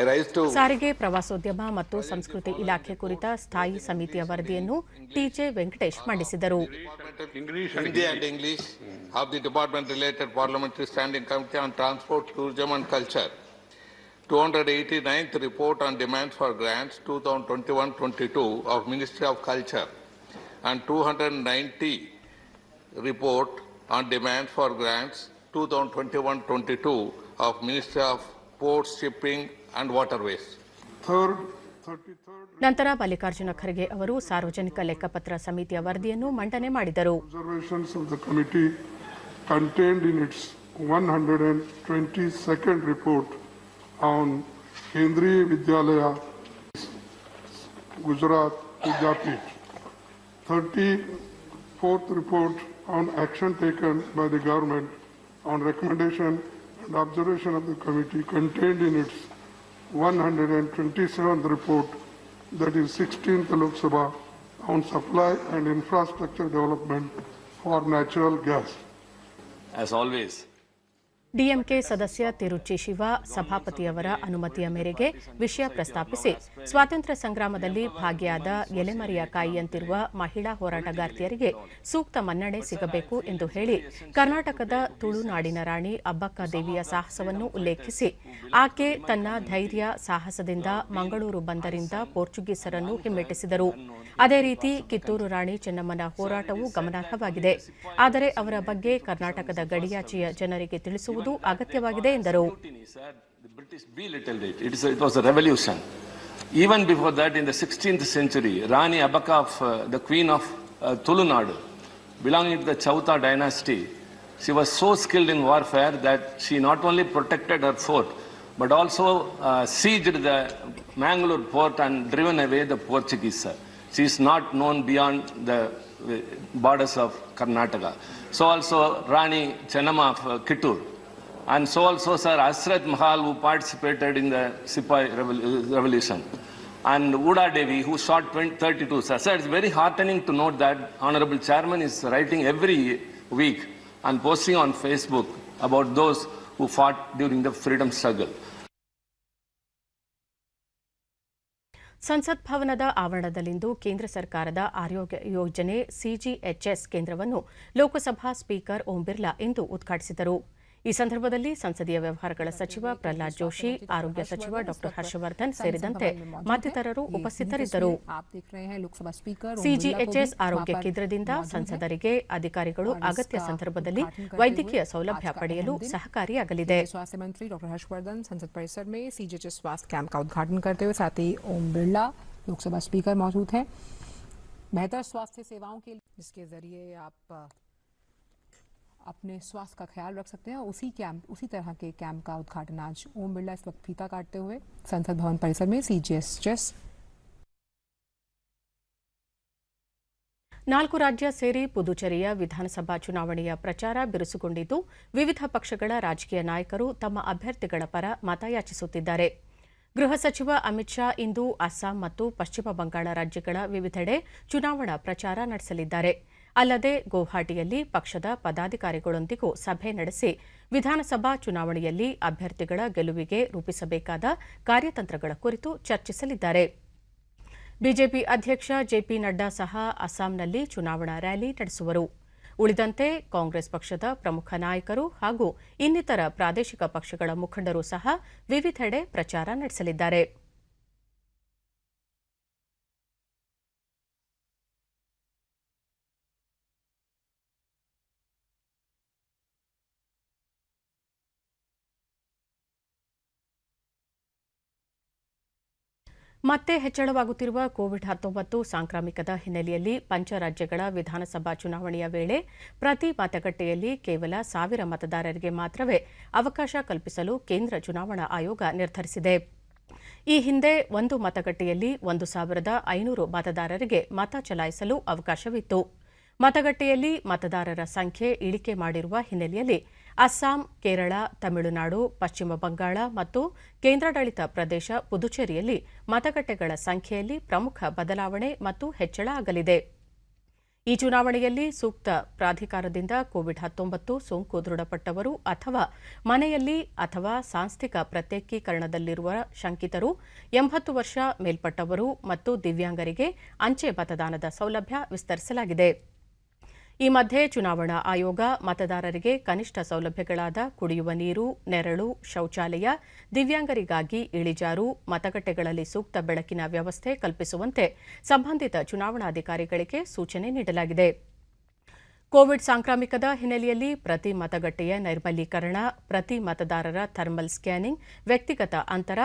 Speaker 13: rise to...
Speaker 1: ಸಾರಿಗೆ, ಪ್ರವಾಸೋದ್ಯಮ ಮತ್ತು ಸಂಸ್ಕೃತಿ ಇಲಾಖೆ ಕುರಿತ ಸ್ಥಾಯಿ ಸಮಿತಿಯ ವರದಿಯನ್ನು ಟಿ.ಜೆ. ವೆಂಕಟೇಶ್ ಮಂಡಿಸಿದರು.
Speaker 13: Hindi and English of the Department Related Parliamentary Standing Committee on Transport, Tourism and Culture. 289th report on demands for grants 2021-22 of Ministry of Culture and 290 report on demands for grants 2021-22 of Ministry of Ports, Shipping and Waterways.
Speaker 1: ನಂತರ ಮಲ್ಲಿಕಾರ್ಜುನ ಖರ್ಗೆ ಅವರು ಸಾರ್ವಜನಿಕ ಲೆಕ್ಕಪತ್ರ ಸಮಿತಿಯ ವರದಿಯನ್ನು ಮಂಡನೆ ಮಾಡಿದರು.
Speaker 14: Observations of the committee contained in its 122nd report on Kendriya Vidyalaya, Gujarat, Vidyapith. 34th report on action taken by the government on recommendation and observation of the committee contained in its 127th report, that is 16th Lok Sabha, on supply and infrastructure development for natural gas.
Speaker 15: As always,
Speaker 1: DMK ಸದಸ್ಯ ತಿರುಚಿ ಶಿವ ಸಭಾಪತಿಯವರ ಅನುಮತಿಯ ಮೇರೆಗೆ ವಿಷಯ ಪ್ರಸ್ತಾಪಿಸಿ ಸ್ವಾತಂತ್ರ್ಯ ಸಂಗ್ರಾಮದಲ್ಲಿ ಭಾಗಿಯಾದ ಎಲೆಮರೆಯ ಕಾಯಿಯಂತಿರುವ ಮಹಿಳಾ ಹೋರಾಟಗಾರ್ತಿಯರಿಗೆ ಸೂಕ್ತ ಮನ್ನಣೆ ಸಿಗಬೇಕು ಎಂದು ಹೇಳಿ ಕರ್ನಾಟಕದ ತುಳುನಾಡಿನ ರಾಣಿ ಅಬ್ಬಕ್ಕ ದೇವಿಯ ಸಾಹಸವನ್ನು ಉಲ್ಲೇಖಿಸಿ ಆಕೆ ತನ್ನ ಧೈರ್ಯ ಸಾಹಸದಿಂದ ಮಂಗಳೂರು ಬಂದರಿಂದ ಪೋರ್ಚುಗೀಸರನ್ನು ಹಿಮ್ಮೆಟ್ಟಿಸಿದರು. ಅದೇ ರೀತಿ ಕಿತ್ತೂರು ರಾಣಿ ಚೆನ್ನಮ್ಮನ ಹೋರಾಟವೂ ಗಮನಾರ್ಹವಾಗಿದೆ. ಆದರೆ ಅವರ ಬಗ್ಗೆ ಕರ್ನಾಟಕದ ಗಡಿಯಾಚೆಯ ಜನರಿಗೆ ತಿಳಿಸುವುದು ಅಗತ್ಯವಾಗಿದೆ ಎಂದರು.
Speaker 15: It was a revolution. Even before that, in the 16th century, Rani Abbaka, the queen of Tulunadu, belonging to the Chauta dynasty, she was so skilled in warfare that she not only protected her fort, but also sieged the Mangalore port and driven away the Portuguese. She is not known beyond the borders of Karnataka. So also Rani Chennamma of Kittur. And so also Sir Asrat Mahal, who participated in the Sipai revolution. And Uda Devi, who shot 32. So it's very heartening to note that Honorable Chairman is writing every week and posting on Facebook about those who fought during the freedom struggle.
Speaker 1: ಸಂಸತ್ ಭವನದ ಆವರಣದಲ್ಲಿಂದು ಕೇಂದ್ರ ಸರ್ಕಾರದ ಆರೋಗ್ಯ ಯೋಜನೆ CGHS ಕೇಂದ್ರವನ್ನು Lok Sabha speaker Om Birla ಇಂದು ಉದ್ಘಾಟಿಸಿದರು. ಈ ಸಂದರ್ಭದಲ್ಲಿ ಸಂಸದೀಯ ವ್ಯವಹಾರಗಳ ಸಚಿವ ಪ್ರಹ್ಲಾದ್ ಜೋಶಿ, ಆರೋಗ್ಯ ಸಚಿವ ಡಾ ಹರ್ಷವರ್ಧನ್ ಸೇರಿದಂತೆ ಮತ್ತಿತರರು ಉಪಸ್ಥಿತರಿದ್ದರು. ಸಿಜಿಎಚ್ಎಸ್ ಆರೋಗ್ಯ ಕೇಂದ್ರದಿಂದ ಸಂಸದರಿಗೆ, ಅಧಿಕಾರಿಗಳು ಅಗತ್ಯ ಸಂದರ್ಭದಲ್ಲಿ ವೈದ್ಯಕೀಯ ಸೌಲಭ್ಯ ಪಡೆಯಲು ಸಹಕಾರಿಯಾಗಲಿದೆ.
Speaker 16: स्वास्थ्य मंत्री डॉ हर्षवर्धन संसद परिसर में सीजीएचएस स्वास्थ्य कैंप का उद्घाटन करते हुए, साथ ही ओम बिरला लोकसभा स्पीकर मौजूद हैं। बेहतर स्वास्थ्य सेवाओं के लिए जिसके जरिए आप अपने स्वास्थ्य का ख्याल रख सकते हैं, उसी तरह के कैंप का उद्घाटन आज ओम बिरला इस वक्त फीता काटते हुए संसद भवन परिसर में सीजीएचएस
Speaker 1: 4 ರಾಜ್ಯ ಸೇರಿ ಪುದುಚೇರಿಯ ವಿಧಾನಸಭಾ ಚುನಾವಣೆಯ ಪ್ರಚಾರ ಬಿರುಸುಗೊಂಡಿದ್ದು, ವಿವಿಧ ಪಕ್ಷಗಳ ರಾಜಕೀಯ ನಾಯಕರು ತಮ್ಮ ಅಭ್ಯರ್ಥಿಗಳ ಪರ ಮತಯಾಚಿಸುತ್ತಿದ್ದಾರೆ. ಗೃಹ ಸಚಿವ ಅಮಿತ್ ಶಾ ಇಂದು ಅಸ್ಸಾಂ ಮತ್ತು ಪಶ್ಚಿಮ ಬಂಗಾಳ ರಾಜ್ಯಗಳ ವಿವಿಧೆಡೆ ಚುನಾವಣಾ ಪ್ರಚಾರ ನಡೆಸಲಿದ್ದಾರೆ. ಅಲ್ಲದೆ ಗೌಹಾಟಿಯಲ್ಲಿ ಪಕ್ಷದ ಪದಾಧಿಕಾರಿಗಳೊಂದಿಗೂ ಸಭೆ ನಡೆಸಿ ವಿಧಾನಸಭಾ ಚುನಾವಣೆಯಲ್ಲಿ ಅಭ್ಯರ್ಥಿಗಳ ಗೆಲುವಿಗೆ ರೂಪಿಸಬೇಕಾದ ಕಾರ್ಯತಂತ್ರಗಳ ಕುರಿತು ಚರ್ಚಿಸಲಿದ್ದಾರೆ. ಬಿಜೆಪಿ ಅಧ್ಯಕ್ಷ ಜೆಪಿ ನಡ್ಡಾ ಸಹ ಅಸ್ಸಾಂನಲ್ಲಿ ಚುನಾವಣಾ ರ್ಯಾಲಿ ನಡೆಸುವರು. ಉಳಿದಂತೆ ಕಾಂಗ್ರೆಸ್ ಪಕ್ಷದ ಪ್ರಮುಖ ನಾಯಕರು ಹಾಗೂ ಇನ್ನಿತರ ಪ್ರಾದೇಶಿಕ ಪಕ್ಷಗಳ ಮುಖಂಡರು ಸಹ ವಿವಿಧೆಡೆ ಪ್ರಚಾರ ನಡೆಸಲಿದ್ದಾರೆ. ಮತ್ತೆ ಹೆಚ್ಚಳವಾಗುತ್ತಿರುವ ಕೋವಿಡ್-19 ಸಾಂಕ್ರಾಮಿಕದ ಹಿನ್ನೆಲೆಯಲ್ಲಿ ಪಂಚರಾಜ್ಯಗಳ ವಿಧಾನಸಭಾ ಚುನಾವಣೆಯ ವೇಳೆ ಪ್ರತಿ ಮತಗಟ್ಟೆಯಲ್ಲಿ ಕೇವಲ 1,000 ಮತದಾರರಿಗೆ ಮಾತ್ರವೇ ಅವಕಾಶ ಕಲ್ಪಿಸಲು ಕೇಂದ್ರ ಚುನಾವಣಾ ಆಯೋಗ ನಿರ್ಧರಿಸಿದೆ. ಈ ಹಿಂದೆ ಒಂದು ಮತಗಟ್ಟೆಯಲ್ಲಿ 1,500 ಮತದಾರರಿಗೆ ಮತ ಚಲಾಯಿಸಲು ಅವಕಾಶವಿತ್ತು. ಮತಗಟ್ಟೆಯಲ್ಲಿ ಮತದಾರರ ಸಂಖ್ಯೆ ಇಳಿಕೆ ಮಾಡಿರುವ ಹಿನ್ನೆಲೆಯಲ್ಲಿ ಅಸ್ಸಾಂ, ಕೇರಳ, ತಮಿಳುನಾಡು, ಪಶ್ಚಿಮ ಬಂಗಾಳ ಮತ್ತು ಕೇಂದ್ರಾಡಳಿತ ಪ್ರದೇಶ ಪುದುಚೇರಿಯಲ್ಲಿ ಮತಗಟ್ಟೆಗಳ ಸಂಖ್ಯೆಯಲ್ಲಿ ಪ್ರಮುಖ ಬದಲಾವಣೆ ಮತ್ತು ಹೆಚ್ಚಳ ಆಗಲಿದೆ. ಈ ಚುನಾವಣೆಯಲ್ಲಿ ಸೂಕ್ತ ಪ್ರಾಧಿಕಾರದಿಂದ ಕೋವಿಡ್-19 ಸೋಂಕು ದೃಢಪಟ್ಟವರು ಅಥವಾ ಮನೆಯಲ್ಲಿ ಅಥವಾ ಸಾಂಸ್ಥಿಕ ಪ್ರತ್ಯೇಕೀಕರಣದಲ್ಲಿರುವ ಶಂಕಿತರು, 80 ವರ್ಷ ಮೇಲ್ಪಟ್ಟವರು ಮತ್ತು ದಿವ್ಯಾಂಗರಿಗೆ ಅಂಚೆ ಮತದಾನದ ಸೌಲಭ್ಯ ವಿಸ್ತರಿಸಲಾಗಿದೆ. ಈ ಮಧ್ಯೆ ಚುನಾವಣಾ ಆಯೋಗ ಮತದಾರರಿಗೆ ಕನಿಷ್ಠ ಸೌಲಭ್ಯಗಳಾದ ಕುಡಿಯುವ ನೀರು, ನೆರಳು, ಶೌಚಾಲಯ, ದಿವ್ಯಾಂಗರಿಗಾಗಿ ಇಳಿಜಾರು, ಮತಗಟ್ಟೆಗಳಲ್ಲಿ ಸೂಕ್ತ ಬೆಳಕಿನ ವ್ಯವಸ್ಥೆ ಕಲ್ಪಿಸುವಂತೆ ಸಂಬಂಧಿತ ಚುನಾವಣಾಧಿಕಾರಿಗಳಿಗೆ ಸೂಚನೆ ನೀಡಲಾಗಿದೆ. ಕೋವಿಡ್ ಸಾಂಕ್ರಾಮಿಕದ ಹಿನ್ನೆಲೆಯಲ್ಲಿ ಪ್ರತಿ ಮತಗಟ್ಟೆಯ ನೈರ್ಮಲೀಕರಣ, ಪ್ರತಿ ಮತದಾರರ ಥರ್ಮಲ್ ಸ್ಕ್ಯಾನಿಂಗ್, ವ್ಯಕ್ತಿಗತ ಅಂತರ,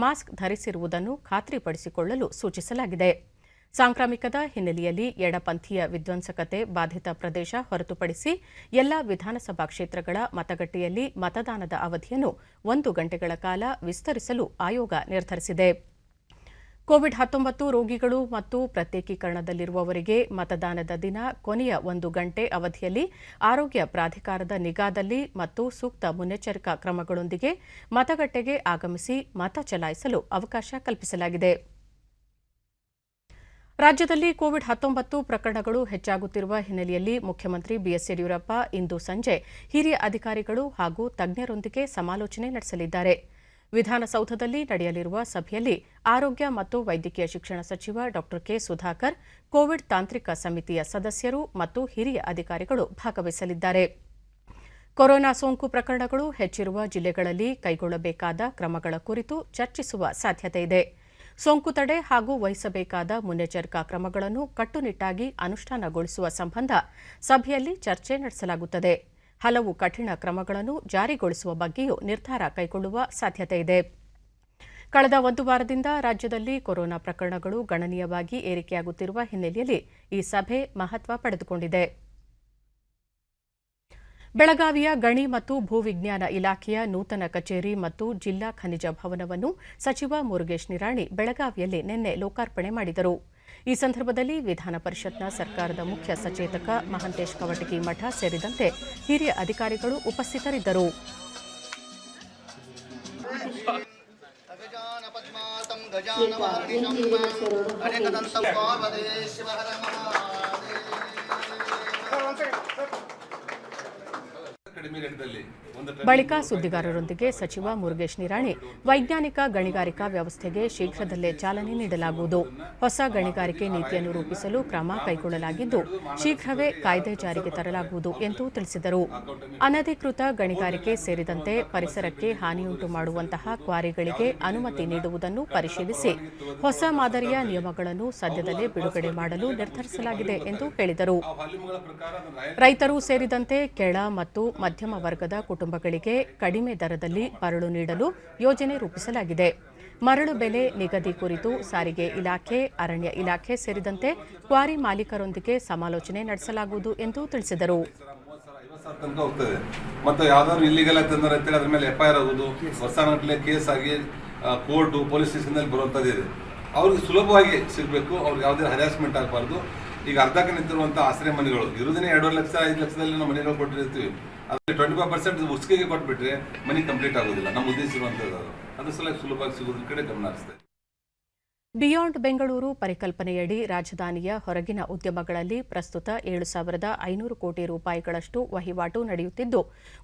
Speaker 1: ಮಾಸ್ಕ್ ಧರಿಸಿರುವುದನ್ನು ಖಾತ್ರಿಪಡಿಸಿಕೊಳ್ಳಲು ಸೂಚಿಸಲಾಗಿದೆ. ಸಾಂಕ್ರಾಮಿಕದ ಹಿನ್ನೆಲೆಯಲ್ಲಿ ಎಡಪಂಥೀಯ ವಿಧ್ವಂಸಕತೆ ಬಾಧಿತ ಪ್ರದೇಶ ಹೊರತುಪಡಿಸಿ ಎಲ್ಲ ವಿಧಾನಸಭಾ ಕ್ಷೇತ್ರಗಳ ಮತಗಟ್ಟೆಯಲ್ಲಿ ಮತದಾನದ ಅವಧಿಯನ್ನು 1 ಗಂಟೆಗಳ ಕಾಲ ವಿಸ್ತರಿಸಲು ಆಯೋಗ ನಿರ್ಧರಿಸಿದೆ. ಕೋವಿಡ್-19 ರೋಗಿಗಳು ಮತ್ತು ಪ್ರತ್ಯೇಕೀಕರಣದಲ್ಲಿರುವವರಿಗೆ ಮತದಾನದ ದಿನ ಕೊನೆಯ 1 ಗಂಟೆ ಅವಧಿಯಲ್ಲಿ ಆರೋಗ್ಯ ಪ್ರಾಧಿಕಾರದ ನಿಗಾದಲ್ಲಿ ಮತ್ತು ಸೂಕ್ತ ಮುನ್ನೆಚ್ಚರಿಕಾ ಕ್ರಮಗಳೊಂದಿಗೆ ಮತಗಟ್ಟೆಗೆ ಆಗಮಿಸಿ ಮತ ಚಲಾಯಿಸಲು ಅವಕಾಶ ಕಲ್ಪಿಸಲಾಗಿದೆ. ರಾಜ್ಯದಲ್ಲಿ ಕೋವಿಡ್-19 ಪ್ರಕರಣಗಳು ಹೆಚ್ಚಾಗುತ್ತಿರುವ ಹಿನ್ನೆಲೆಯಲ್ಲಿ ಮುಖ್ಯಮಂತ್ರಿ ಬಿಎಸ್ ಯಡಿಯೂರಪ್ಪ ಇಂದು ಸಂಜೆ ಹಿರಿಯ ಅಧಿಕಾರಿಗಳು ಹಾಗೂ ತಜ್ಞರೊಂದಿಗೆ ಸಮಾಲೋಚನೆ ನಡೆಸಲಿದ್ದಾರೆ. ವಿಧಾನಸೌಧದಲ್ಲಿ ನಡೆಯಲಿರುವ ಸಭೆಯಲ್ಲಿ ಆರೋಗ್ಯ ಮತ್ತು ವೈದ್ಯಕೀಯ ಶಿಕ್ಷಣ ಸಚಿವ ಡಾ ಕೆ ಸುಧಾಕರ್, ಕೋವಿಡ್ ತಾಂತ್ರಿಕ ಸಮಿತಿಯ ಸದಸ್ಯರು ಮತ್ತು ಹಿರಿಯ ಅಧಿಕಾರಿಗಳು ಭಾಗವಹಿಸಲಿದ್ದಾರೆ. ಕೊರೋನಾ ಸೋಂಕು ಪ್ರಕರಣಗಳು ಹೆಚ್ಚಿರುವ ಜಿಲ್ಲೆಗಳಲ್ಲಿ ಕೈಗೊಳ್ಳಬೇಕಾದ ಕ್ರಮಗಳ ಕುರಿತು ಚರ್ಚಿಸುವ ಸಾಧ್ಯತೆಯಿದೆ. ಸೋಂಕು ತಡೆ ಹಾಗೂ ವಹಿಸಬೇಕಾದ ಮುನ್ನೆಚ್ಚರಿಕಾ ಕ್ರಮಗಳನ್ನು ಕಟ್ಟುನಿಟ್ಟಾಗಿ ಅನುಷ್ಠಾನಗೊಳಿಸುವ ಸಂಬಂಧ ಸಭೆಯಲ್ಲಿ ಚರ್ಚೆ ನಡೆಸಲಾಗುತ್ತದೆ. ಹಲವು ಕಠಿಣ ಕ್ರಮಗಳನ್ನು ಜಾರಿಗೊಳಿಸುವ ಬಗ್ಗೆಯೂ ನಿರ್ಧಾರ ಕೈಗೊಳ್ಳುವ ಸಾಧ್ಯತೆಯಿದೆ. ಕಳೆದ 1 ವಾರದಿಂದ ರಾಜ್ಯದಲ್ಲಿ ಕೊರೋನಾ ಪ್ರಕರಣಗಳು ಗಣನೀಯವಾಗಿ ಏರಿಕೆಯಾಗುತ್ತಿರುವ ಹಿನ್ನೆಲೆಯಲ್ಲಿ ಈ ಸಭೆ ಮಹತ್ವ ಪಡೆದುಕೊಂಡಿದೆ. ಬೆಳಗಾವಿಯ ಗಣಿ ಮತ್ತು ಭೂವಿಜ್ಞಾನ ಇಲಾಖೆಯ ನೂತನ ಕಚೇರಿ ಮತ್ತು ಜಿಲ್ಲಾ ಖನಿಜ ಭವನವನ್ನು ಸಚಿವ ಮುರುಗೇಶ್ ನಿರಾಣಿ ಬೆಳಗಾವಿಯಲ್ಲಿ ನಿನ್ನೆ ಲೋಕಾರ್ಪಣೆ ಮಾಡಿದರು. ಈ ಸಂದರ್ಭದಲ್ಲಿ ವಿಧಾನ ಪರಿಷತ್ನ ಸರ್ಕಾರದ ಮುಖ್ಯ ಸಚೇತಕ ಮಹಂತೇಶ್ ಕವಟಗಿ ಮಠ ಸೇರಿದಂತೆ ಹಿರಿಯ ಅಧಿಕಾರಿಗಳು ಉಪಸ್ಥಿತರಿದ್ದರು. ಬಳಿಕ ಸುದ್ದಿಗಾರರೊಂದಿಗೆ ಸಚಿವ ಮುರುಗೇಶ್ ನಿರಾಣಿ ವೈಜ್ಞಾನಿಕ ಗಣಿಗಾರಿಕಾ ವ್ಯವಸ್ಥೆಗೆ ಶೀಘ್ರದಲ್ಲೇ ಚಾಲನೆ ನೀಡಲಾಗುವುದು, ಹೊಸ ಗಣಿಗಾರಿಕೆ ನೀತಿಯನ್ನು ರೂಪಿಸಲು ಕ್ರಮ ಕೈಗೊಳ್ಳಲಾಗಿದ್ದು ಶೀಘ್ರವೇ ಕಾಯ್ದೆ ಜಾರಿಗೆ ತರಲಾಗುವುದು ಎಂದು ತಿಳಿಸಿದರು. ಅನಧಿಕೃತ ಗಣಿಗಾರಿಕೆ ಸೇರಿದಂತೆ ಪರಿಸರಕ್ಕೆ ಹಾನಿಯುಂಟು ಮಾಡುವಂತಹ ಕ್ವಾರಿಗಳಿಗೆ ಅನುಮತಿ ನೀಡುವುದನ್ನು ಪರಿಶೀಲಿಸಿ ಹೊಸ ಮಾದರಿಯ ನಿಯಮಗಳನ್ನು ಸದ್ಯದಲ್ಲೇ ಬಿಡುಗಡೆ ಮಾಡಲು ನಿರ್ಧರಿಸಲಾಗಿದೆ ಎಂದು ಹೇಳಿದರು. ರೈತರು ಸೇರಿದಂತೆ ಕೆಳ ಮತ್ತು ಮಧ್ಯಮ ವರ್ಗದ ಕುಟುಂಬಗಳಿಗೆ ಕಡಿಮೆ ದರದಲ್ಲಿ ಮರಳು ನೀಡಲು ಯೋಜನೆ ರೂಪಿಸಲಾಗಿದೆ. ಮರಳು ಬೆಲೆ ನಿಗದಿ ಕುರಿತು ಸಾರಿಗೆ ಇಲಾಖೆ, ಅರಣ್ಯ ಇಲಾಖೆ ಸೇರಿದಂತೆ ಕ್ವಾರಿ ಮಾಲೀಕರೊಂದಿಗೆ ಸಮಾಲೋಚನೆ ನಡೆಸಲಾಗುವುದು ಎಂದು ತಿಳಿಸಿದರು.
Speaker 17: ಮತ್ತು ಯಾವ್ದಾದ್ರು ಇಲ್ಲಿಗೆಲ್ಲ ತಂದರೆ ಅಂತೇಳಿ ಅದ್ರ ಮೇಲೆ ಎಫ್ಐಆರ್ ಆಗುವುದು, ವರ್ಷಾನುಗಟ್ಟಲೆ ಕೇಸ್ ಆಗಿ ಕೋರ್ಟು ಪೊಲೀಸ್ ಸ್ಟೇಷನ್ನಲ್ಲಿ ಬರುವಂಥದ್ದು ಇದೆ. ಅವ್ರಿಗೆ ಸುಲಭವಾಗಿ ಸಿಗಬೇಕು, ಅವ್ರಿಗೆ ಯಾವುದೇ ಹರಾಸ್ಮೆಂಟ್ ಆಗಬಾರ್ದು. ಈಗ ಅರ್ಧಕ್ಕೆ ನಿಂತಿರುವಂಥ ಆಶ್ರಯ ಮನೆಗಳು ಇರುವುದನ್ನೇ 2.5 ಲಕ್ಷ 5 ಲಕ್ಷದಲ್ಲಿ ನಾವು ಮನೆಗಳು ಕೊಟ್ಟಿರ್ತೀವಿ. ಅದರಲ್ಲಿ 25% ಉಸ್ಕಿಗೆ ಕೊಟ್ಬಿಟ್ರೆ ಮನೆ ಕಂಪ್ಲೀಟ್ ಆಗೋದಿಲ್ಲ. ನಮ್ಮ ಉದ್ದೇಶ ಇರುವಂಥದ್ದು ಅದು ಸಲ ಸುಲಭವಾಗಿ ಸಿಗೋದ್ರ ಕಡೆ ಗಮನ ಹರಿಸ್ತಾ ಇದೆ.
Speaker 1: ಬಿಯಾಂಡ್ ಬೆಂಗಳೂರು ಪರಿಕಲ್ಪನೆಯಡಿ ರಾಜಧಾನಿಯ ಹೊರಗಿನ ಉದ್ಯಮಗಳಲ್ಲಿ ಪ್ರಸ್ತುತ 7,500 ಕೋಟಿ ರೂಪಾಯಿಗಳಷ್ಟು ವಹಿವಾಟು ನಡೆಯುತ್ತಿದ್ದು,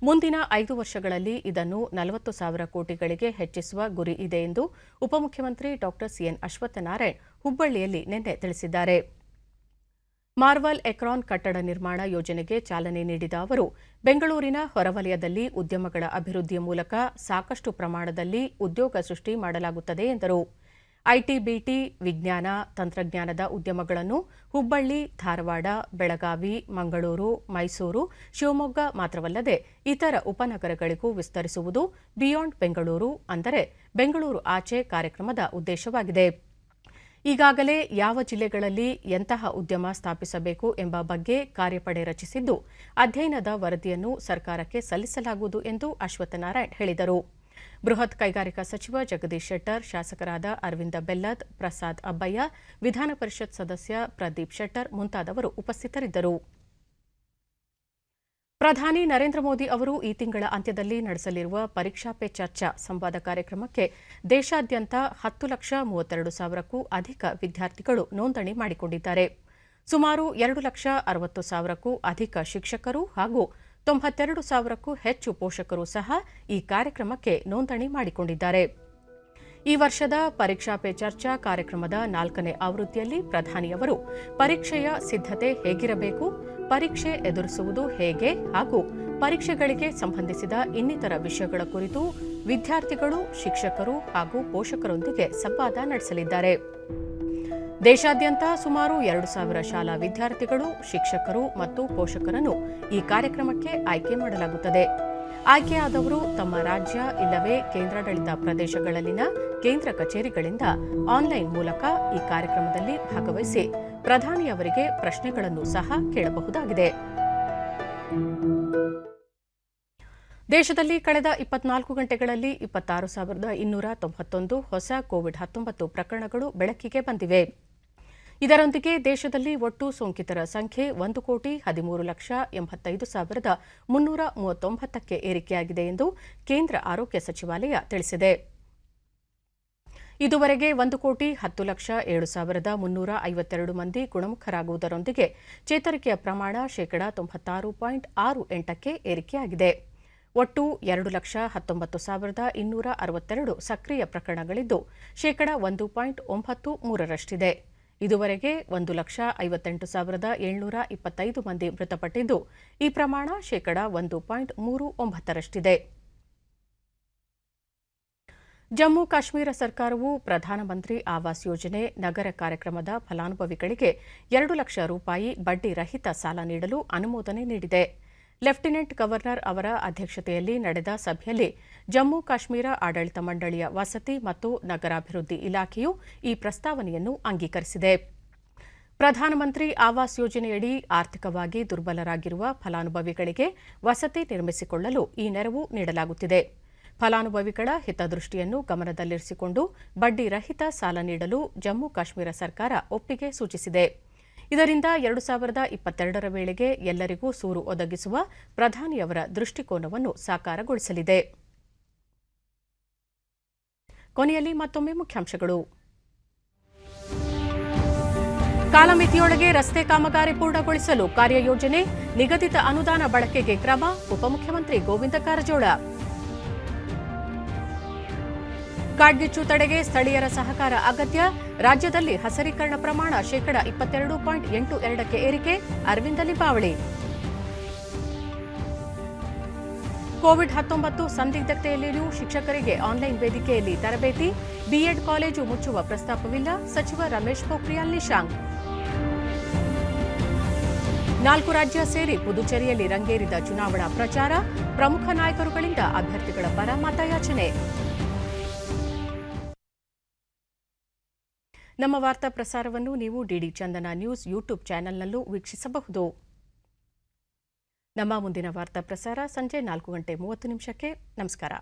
Speaker 1: ಮುಂದಿನ 5 ವರ್ಷಗಳಲ್ಲಿ ಇದನ್ನು 40,000 ಕೋಟಿಗಳಿಗೆ ಹೆಚ್ಚಿಸುವ ಗುರಿ ಇದೆ ಎಂದು ಉಪಮುಖ್ಯಮಂತ್ರಿ ಡಾ ಸಿಎನ್ ಅಶ್ವತ್ಥನಾರಾಯಣ್ ಹುಬ್ಬಳ್ಳಿಯಲ್ಲಿ ನಿನ್ನೆ ತಿಳಿಸಿದ್ದಾರೆ. ಮಾರ್ವಲ್ ಎಕ್ರಾನ್ ಕಟ್ಟಡ ನಿರ್ಮಾಣ ಯೋಜನೆಗೆ ಚಾಲನೆ ನೀಡಿದ ಅವರು, ಬೆಂಗಳೂರಿನ ಹೊರವಲಯದಲ್ಲಿ ಉದ್ಯಮಗಳ ಅಭಿವೃದ್ಧಿಯ ಮೂಲಕ ಸಾಕಷ್ಟು ಪ್ರಮಾಣದಲ್ಲಿ ಉದ್ಯೋಗ ಸೃಷ್ಟಿ ಮಾಡಲಾಗುತ್ತದೆ ಎಂದರು. ಐಟಿ, ಬಿಟಿ, ವಿಜ್ಞಾನ, ತಂತ್ರಜ್ಞಾನದ ಉದ್ಯಮಗಳನ್ನು ಹುಬ್ಬಳ್ಳಿ, ಧಾರವಾಡ, ಬೆಳಗಾವಿ, ಮಂಗಳೂರು, ಮೈಸೂರು, ಶಿವಮೊಗ್ಗ ಮಾತ್ರವಲ್ಲದೆ ಇತರ ಉಪನಗರಗಳಿಗೂ ವಿಸ್ತರಿಸುವುದು ಬಿಯಾಂಡ್ ಬೆಂಗಳೂರು ಅಂದರೆ ಬೆಂಗಳೂರು ಆಚೆ ಕಾರ್ಯಕ್ರಮದ ಉದ್ದೇಶವಾಗಿದೆ. ಈಗಾಗಲೇ ಯಾವ ಜಿಲ್ಲೆಗಳಲ್ಲಿ ಎಂತಹ ಉದ್ಯಮ ಸ್ಥಾಪಿಸಬೇಕು ಎಂಬ ಬಗ್ಗೆ ಕಾರ್ಯಪಡೆ ರಚಿಸಿದ್ದು, ಅಧ್ಯಯನದ ವರದಿಯನ್ನು ಸರ್ಕಾರಕ್ಕೆ ಸಲ್ಲಿಸಲಾಗುವುದು ಎಂದು ಅಶ್ವತ್ಥನಾರಾಯಣ್ ಹೇಳಿದರು. ಬೃಹತ್ ಕೈಗಾರಿಕಾ ಸಚಿವ ಜಗದೀಶ್ ಶೆಟ್ಟರ್, ಶಾಸಕರಾದ ಅರವಿಂದ ಬೆಲ್ಲದ್, ಪ್ರಸಾದ್ ಅಬ್ಬಯ್ಯ, ವಿಧಾನ ಪರಿಷತ್ ಸದಸ್ಯ ಪ್ರದೀಪ್ ಶೆಟ್ಟರ್ ಮುಂತಾದವರು ಉಪಸ್ಥಿತರಿದ್ದರು. ಪ್ರಧಾನಿ ನರೇಂದ್ರ ಮೋದಿ ಅವರು ಈ ತಿಂಗಳ ಅಂತ್ಯದಲ್ಲಿ ನಡೆಸಲಿರುವ ಪರೀಕ್ಷಾ ಪೇ ಚರ್ಚಾ ಸಂವಾದ ಕಾರ್ಯಕ್ರಮಕ್ಕೆ ದೇಶಾದ್ಯಂತ 10,32,000ಕ್ಕೂ ಅಧಿಕ ವಿದ್ಯಾರ್ಥಿಗಳು ನೋಂದಣಿ ಮಾಡಿಕೊಂಡಿದ್ದಾರೆ. ಸುಮಾರು 2,60,000ಕ್ಕೂ ಅಧಿಕ ಶಿಕ್ಷಕರು ಹಾಗೂ 92,000ಕ್ಕೂ ಹೆಚ್ಚು ಪೋಷಕರು ಸಹ ಈ ಕಾರ್ಯಕ್ರಮಕ್ಕೆ ನೋಂದಣಿ ಮಾಡಿಕೊಂಡಿದ್ದಾರೆ. ಈ ವರ್ಷದ ಪರೀಕ್ಷಾ ಪೇ ಚರ್ಚಾ ಕಾರ್ಯಕ್ರಮದ 4ನೇ ಆವೃತ್ತಿಯಲ್ಲಿ ಪ್ರಧಾನಿಯವರು ಪರೀಕ್ಷೆಯ ಸಿದ್ಧತೆ ಹೇಗಿರಬೇಕು, ಪರೀಕ್ಷೆ ಎದುರಿಸುವುದು ಹೇಗೆ ಹಾಗೂ ಪರೀಕ್ಷೆಗಳಿಗೆ ಸಂಬಂಧಿಸಿದ ಇನ್ನಿತರ ವಿಷಯಗಳ ಕುರಿತು ವಿದ್ಯಾರ್ಥಿಗಳು, ಶಿಕ್ಷಕರು ಹಾಗೂ ಪೋಷಕರೊಂದಿಗೆ ಸಂವಾದ ನಡೆಸಲಿದ್ದಾರೆ. ದೇಶಾದ್ಯಂತ ಸುಮಾರು 2,000 ಶಾಲಾ ವಿದ್ಯಾರ್ಥಿಗಳು, ಶಿಕ್ಷಕರು ಮತ್ತು ಪೋಷಕರನ್ನು ಈ ಕಾರ್ಯಕ್ರಮಕ್ಕೆ ಆಯ್ಕೆ ಮಾಡಲಾಗುತ್ತದೆ. ಆಯ್ಕೆಯಾದವರು ತಮ್ಮ ರಾಜ್ಯ ಇಲ್ಲವೇ ಕೇಂದ್ರಾಡಳಿತ ಪ್ರದೇಶಗಳಲ್ಲಿನ ಕೇಂದ್ರ ಕಚೇರಿಗಳಿಂದ ಆನ್ಲೈನ್ ಮೂಲಕ ಈ ಕಾರ್ಯಕ್ರಮದಲ್ಲಿ ಭಾಗವಹಿಸಿ ಪ್ರಧಾನಿಯವರಿಗೆ ಪ್ರಶ್ನೆಗಳನ್ನು ಸಹ ಕೇಳಬಹುದಾಗಿದೆ. ದೇಶದಲ್ಲಿ ಕಳೆದ 24 ಗಂಟೆಗಳಲ್ಲಿ 26,291 ಹೊಸ ಕೋವಿಡ್-19 ಪ್ರಕರಣಗಳು ಬೆಳಕಿಗೆ ಬಂದಿವೆ. ಇದರೊಂದಿಗೆ ದೇಶದಲ್ಲಿ ಒಟ್ಟು ಸೋಂಕಿತರ ಸಂಖ್ಯೆ 1,13,85,339ಕ್ಕೆ ಏರಿಕೆಯಾಗಿದೆ ಎಂದು ಕೇಂದ್ರ ಆರೋಗ್ಯ ಸಚಿವಾಲಯ ತಿಳಿಸಿದೆ. ಇದುವರೆಗೆ 1,10,07,352 ಮಂದಿ ಗುಣಮುಖರಾಗುವುದರೊಂದಿಗೆ ಚೇತರಿಕೆಯ ಪ್ರಮಾಣ 96.68ಕ್ಕೆ ಏರಿಕೆಯಾಗಿದೆ. ಒಟ್ಟು 2,19,262 ಸಕ್ರಿಯ ಪ್ರಕರಣಗಳಿದ್ದು 1.93%ರಷ್ಟಿದೆ. ಇದುವರೆಗೆ 1,58,725 ಮಂದಿ ಮೃತಪಟ್ಟಿದ್ದು ಈ ಪ್ರಮಾಣ 1.39%ರಷ್ಟಿದೆ. ಜಮ್ಮು ಕಾಶ್ಮೀರ ಸರ್ಕಾರವು ಪ್ರಧಾನಮಂತ್ರಿ ಆವಾಸ್ ಯೋಜನೆ ನಗರ ಕಾರ್ಯಕ್ರಮದ ಫಲಾನುಭವಿಗಳಿಗೆ 2 ಲಕ್ಷ ರೂಪಾಯಿ ಬಡ್ಡಿ ರಹಿತ ಸಾಲ ನೀಡಲು ಅನುಮೋದನೆ ನೀಡಿದೆ. ಲೆಫ್ಟಿನೆಂಟ್ ಗವರ್ನರ್ ಅವರ ಅಧ್ಯಕ್ಷತೆಯಲ್ಲಿ ನಡೆದ ಸಭೆಯಲ್ಲಿ ಜಮ್ಮು ಕಾಶ್ಮೀರ ಆಡಳಿತ ಮಂಡಳಿಯ ವಸತಿ ಮತ್ತು ನಗರಾಭಿವೃದ್ಧಿ ಇಲಾಖೆಯು ಈ ಪ್ರಸ್ತಾವನೆಯನ್ನು ಅಂಗೀಕರಿಸಿದೆ. ಪ್ರಧಾನಮಂತ್ರಿ ಆವಾಸ್ ಯೋಜನೆಯಡಿ ಆರ್ಥಿಕವಾಗಿ ದುರ್ಬಲರಾಗಿರುವ ಫಲಾನುಭವಿಗಳಿಗೆ ವಸತಿ ನಿರ್ಮಿಸಿಕೊಳ್ಳಲು ಈ ನೆರವು ನೀಡಲಾಗುತ್ತಿದೆ. ಫಲಾನುಭವಿಗಳ ಹಿತದೃಷ್ಟಿಯನ್ನು ಗಮನದಲ್ಲಿರಿಸಿಕೊಂಡು ಬಡ್ಡಿ ರಹಿತ ಸಾಲ ನೀಡಲು ಜಮ್ಮು ಕಾಶ್ಮೀರ ಸರ್ಕಾರ ಒಪ್ಪಿಗೆ ಸೂಚಿಸಿದೆ. ಇದರಿಂದ 2022ರ ವೇಳೆಗೆ ಎಲ್ಲರಿಗೂ ಸೂರು ಒದಗಿಸುವ ಪ್ರಧಾನಿಯವರ ದೃಷ್ಟಿಕೋನವನ್ನು ಸಾಕಾರಗೊಳಿಸಲಿದೆ. ಕೊನೆಯಲ್ಲಿ ಮತ್ತೊಮ್ಮೆ ಮುಖ್ಯಾಂಶಗಳು. ಕಾಲಮಿತಿಯೊಳಗೆ ರಸ್ತೆ ಕಾಮಗಾರಿ ಪೂರ್ಣಗೊಳಿಸಲು ಕಾರ್ಯಯೋಜನೆ, ನಿಗದಿತ ಅನುದಾನ ಬಳಕೆಗೆ ಕ್ರಮ, ಉಪಮುಖ್ಯಮಂತ್ರಿ ಗೋವಿಂದ ಕಾರಜೋಳ. ಕಾಡ್ಗಿಚ್ಚು ತಡೆಗೆ ಸ್ಥಳೀಯರ ಸಹಕಾರ ಅಗತ್ಯ, ರಾಜ್ಯದಲ್ಲಿ ಹಸಿರೀಕರಣ ಪ್ರಮಾಣ 22.82ಕ್ಕೆ ಏರಿಕೆ, ಅರವಿಂದ ಲಿಂಬಾವಳಿ. ಕೋವಿಡ್-19 ಸಂದಿಗ್ಧತೆಯಲ್ಲಿಯೂ ಶಿಕ್ಷಕರಿಗೆ ಆನ್ಲೈನ್ ವೇದಿಕೆಯಲ್ಲಿ ತರಬೇತಿ, ಬಿಎಡ್ ಕಾಲೇಜು ಮುಚ್ಚುವ ಪ್ರಸ್ತಾಪವಿಲ್ಲ, ಸಚಿವ ರಮೇಶ್ ಪೋಖ್ರಿಯಾಲ್ ನಿಶಾಂಕ್. 4 ರಾಜ್ಯ ಸೇರಿ ಪುದುಚೇರಿಯಲ್ಲಿ ರಂಗೇರಿದ ಚುನಾವಣಾ ಪ್ರಚಾರ, ಪ್ರಮುಖ ನಾಯಕರುಗಳಿಂದ ಅಭ್ಯರ್ಥಿಗಳ ಪರ ಮತಯಾಚನೆ. ನಮ್ಮ ವಾರ್ತಾ ಪ್ರಸಾರವನ್ನು ನೀವು ಡಿಡಿ ಚಂದನ ನ್ಯೂಸ್ ಯೂಟ್ಯೂಬ್ ಚಾನೆಲ್ನಲ್ಲೂ ವೀಕ್ಷಿಸಬಹುದು. ನಮ್ಮ ಮುಂದಿನ ವಾರ್ತಾ ಪ್ರಸಾರ ಸಂಜೆ 4:30 ನಮಸ್ಕಾರ.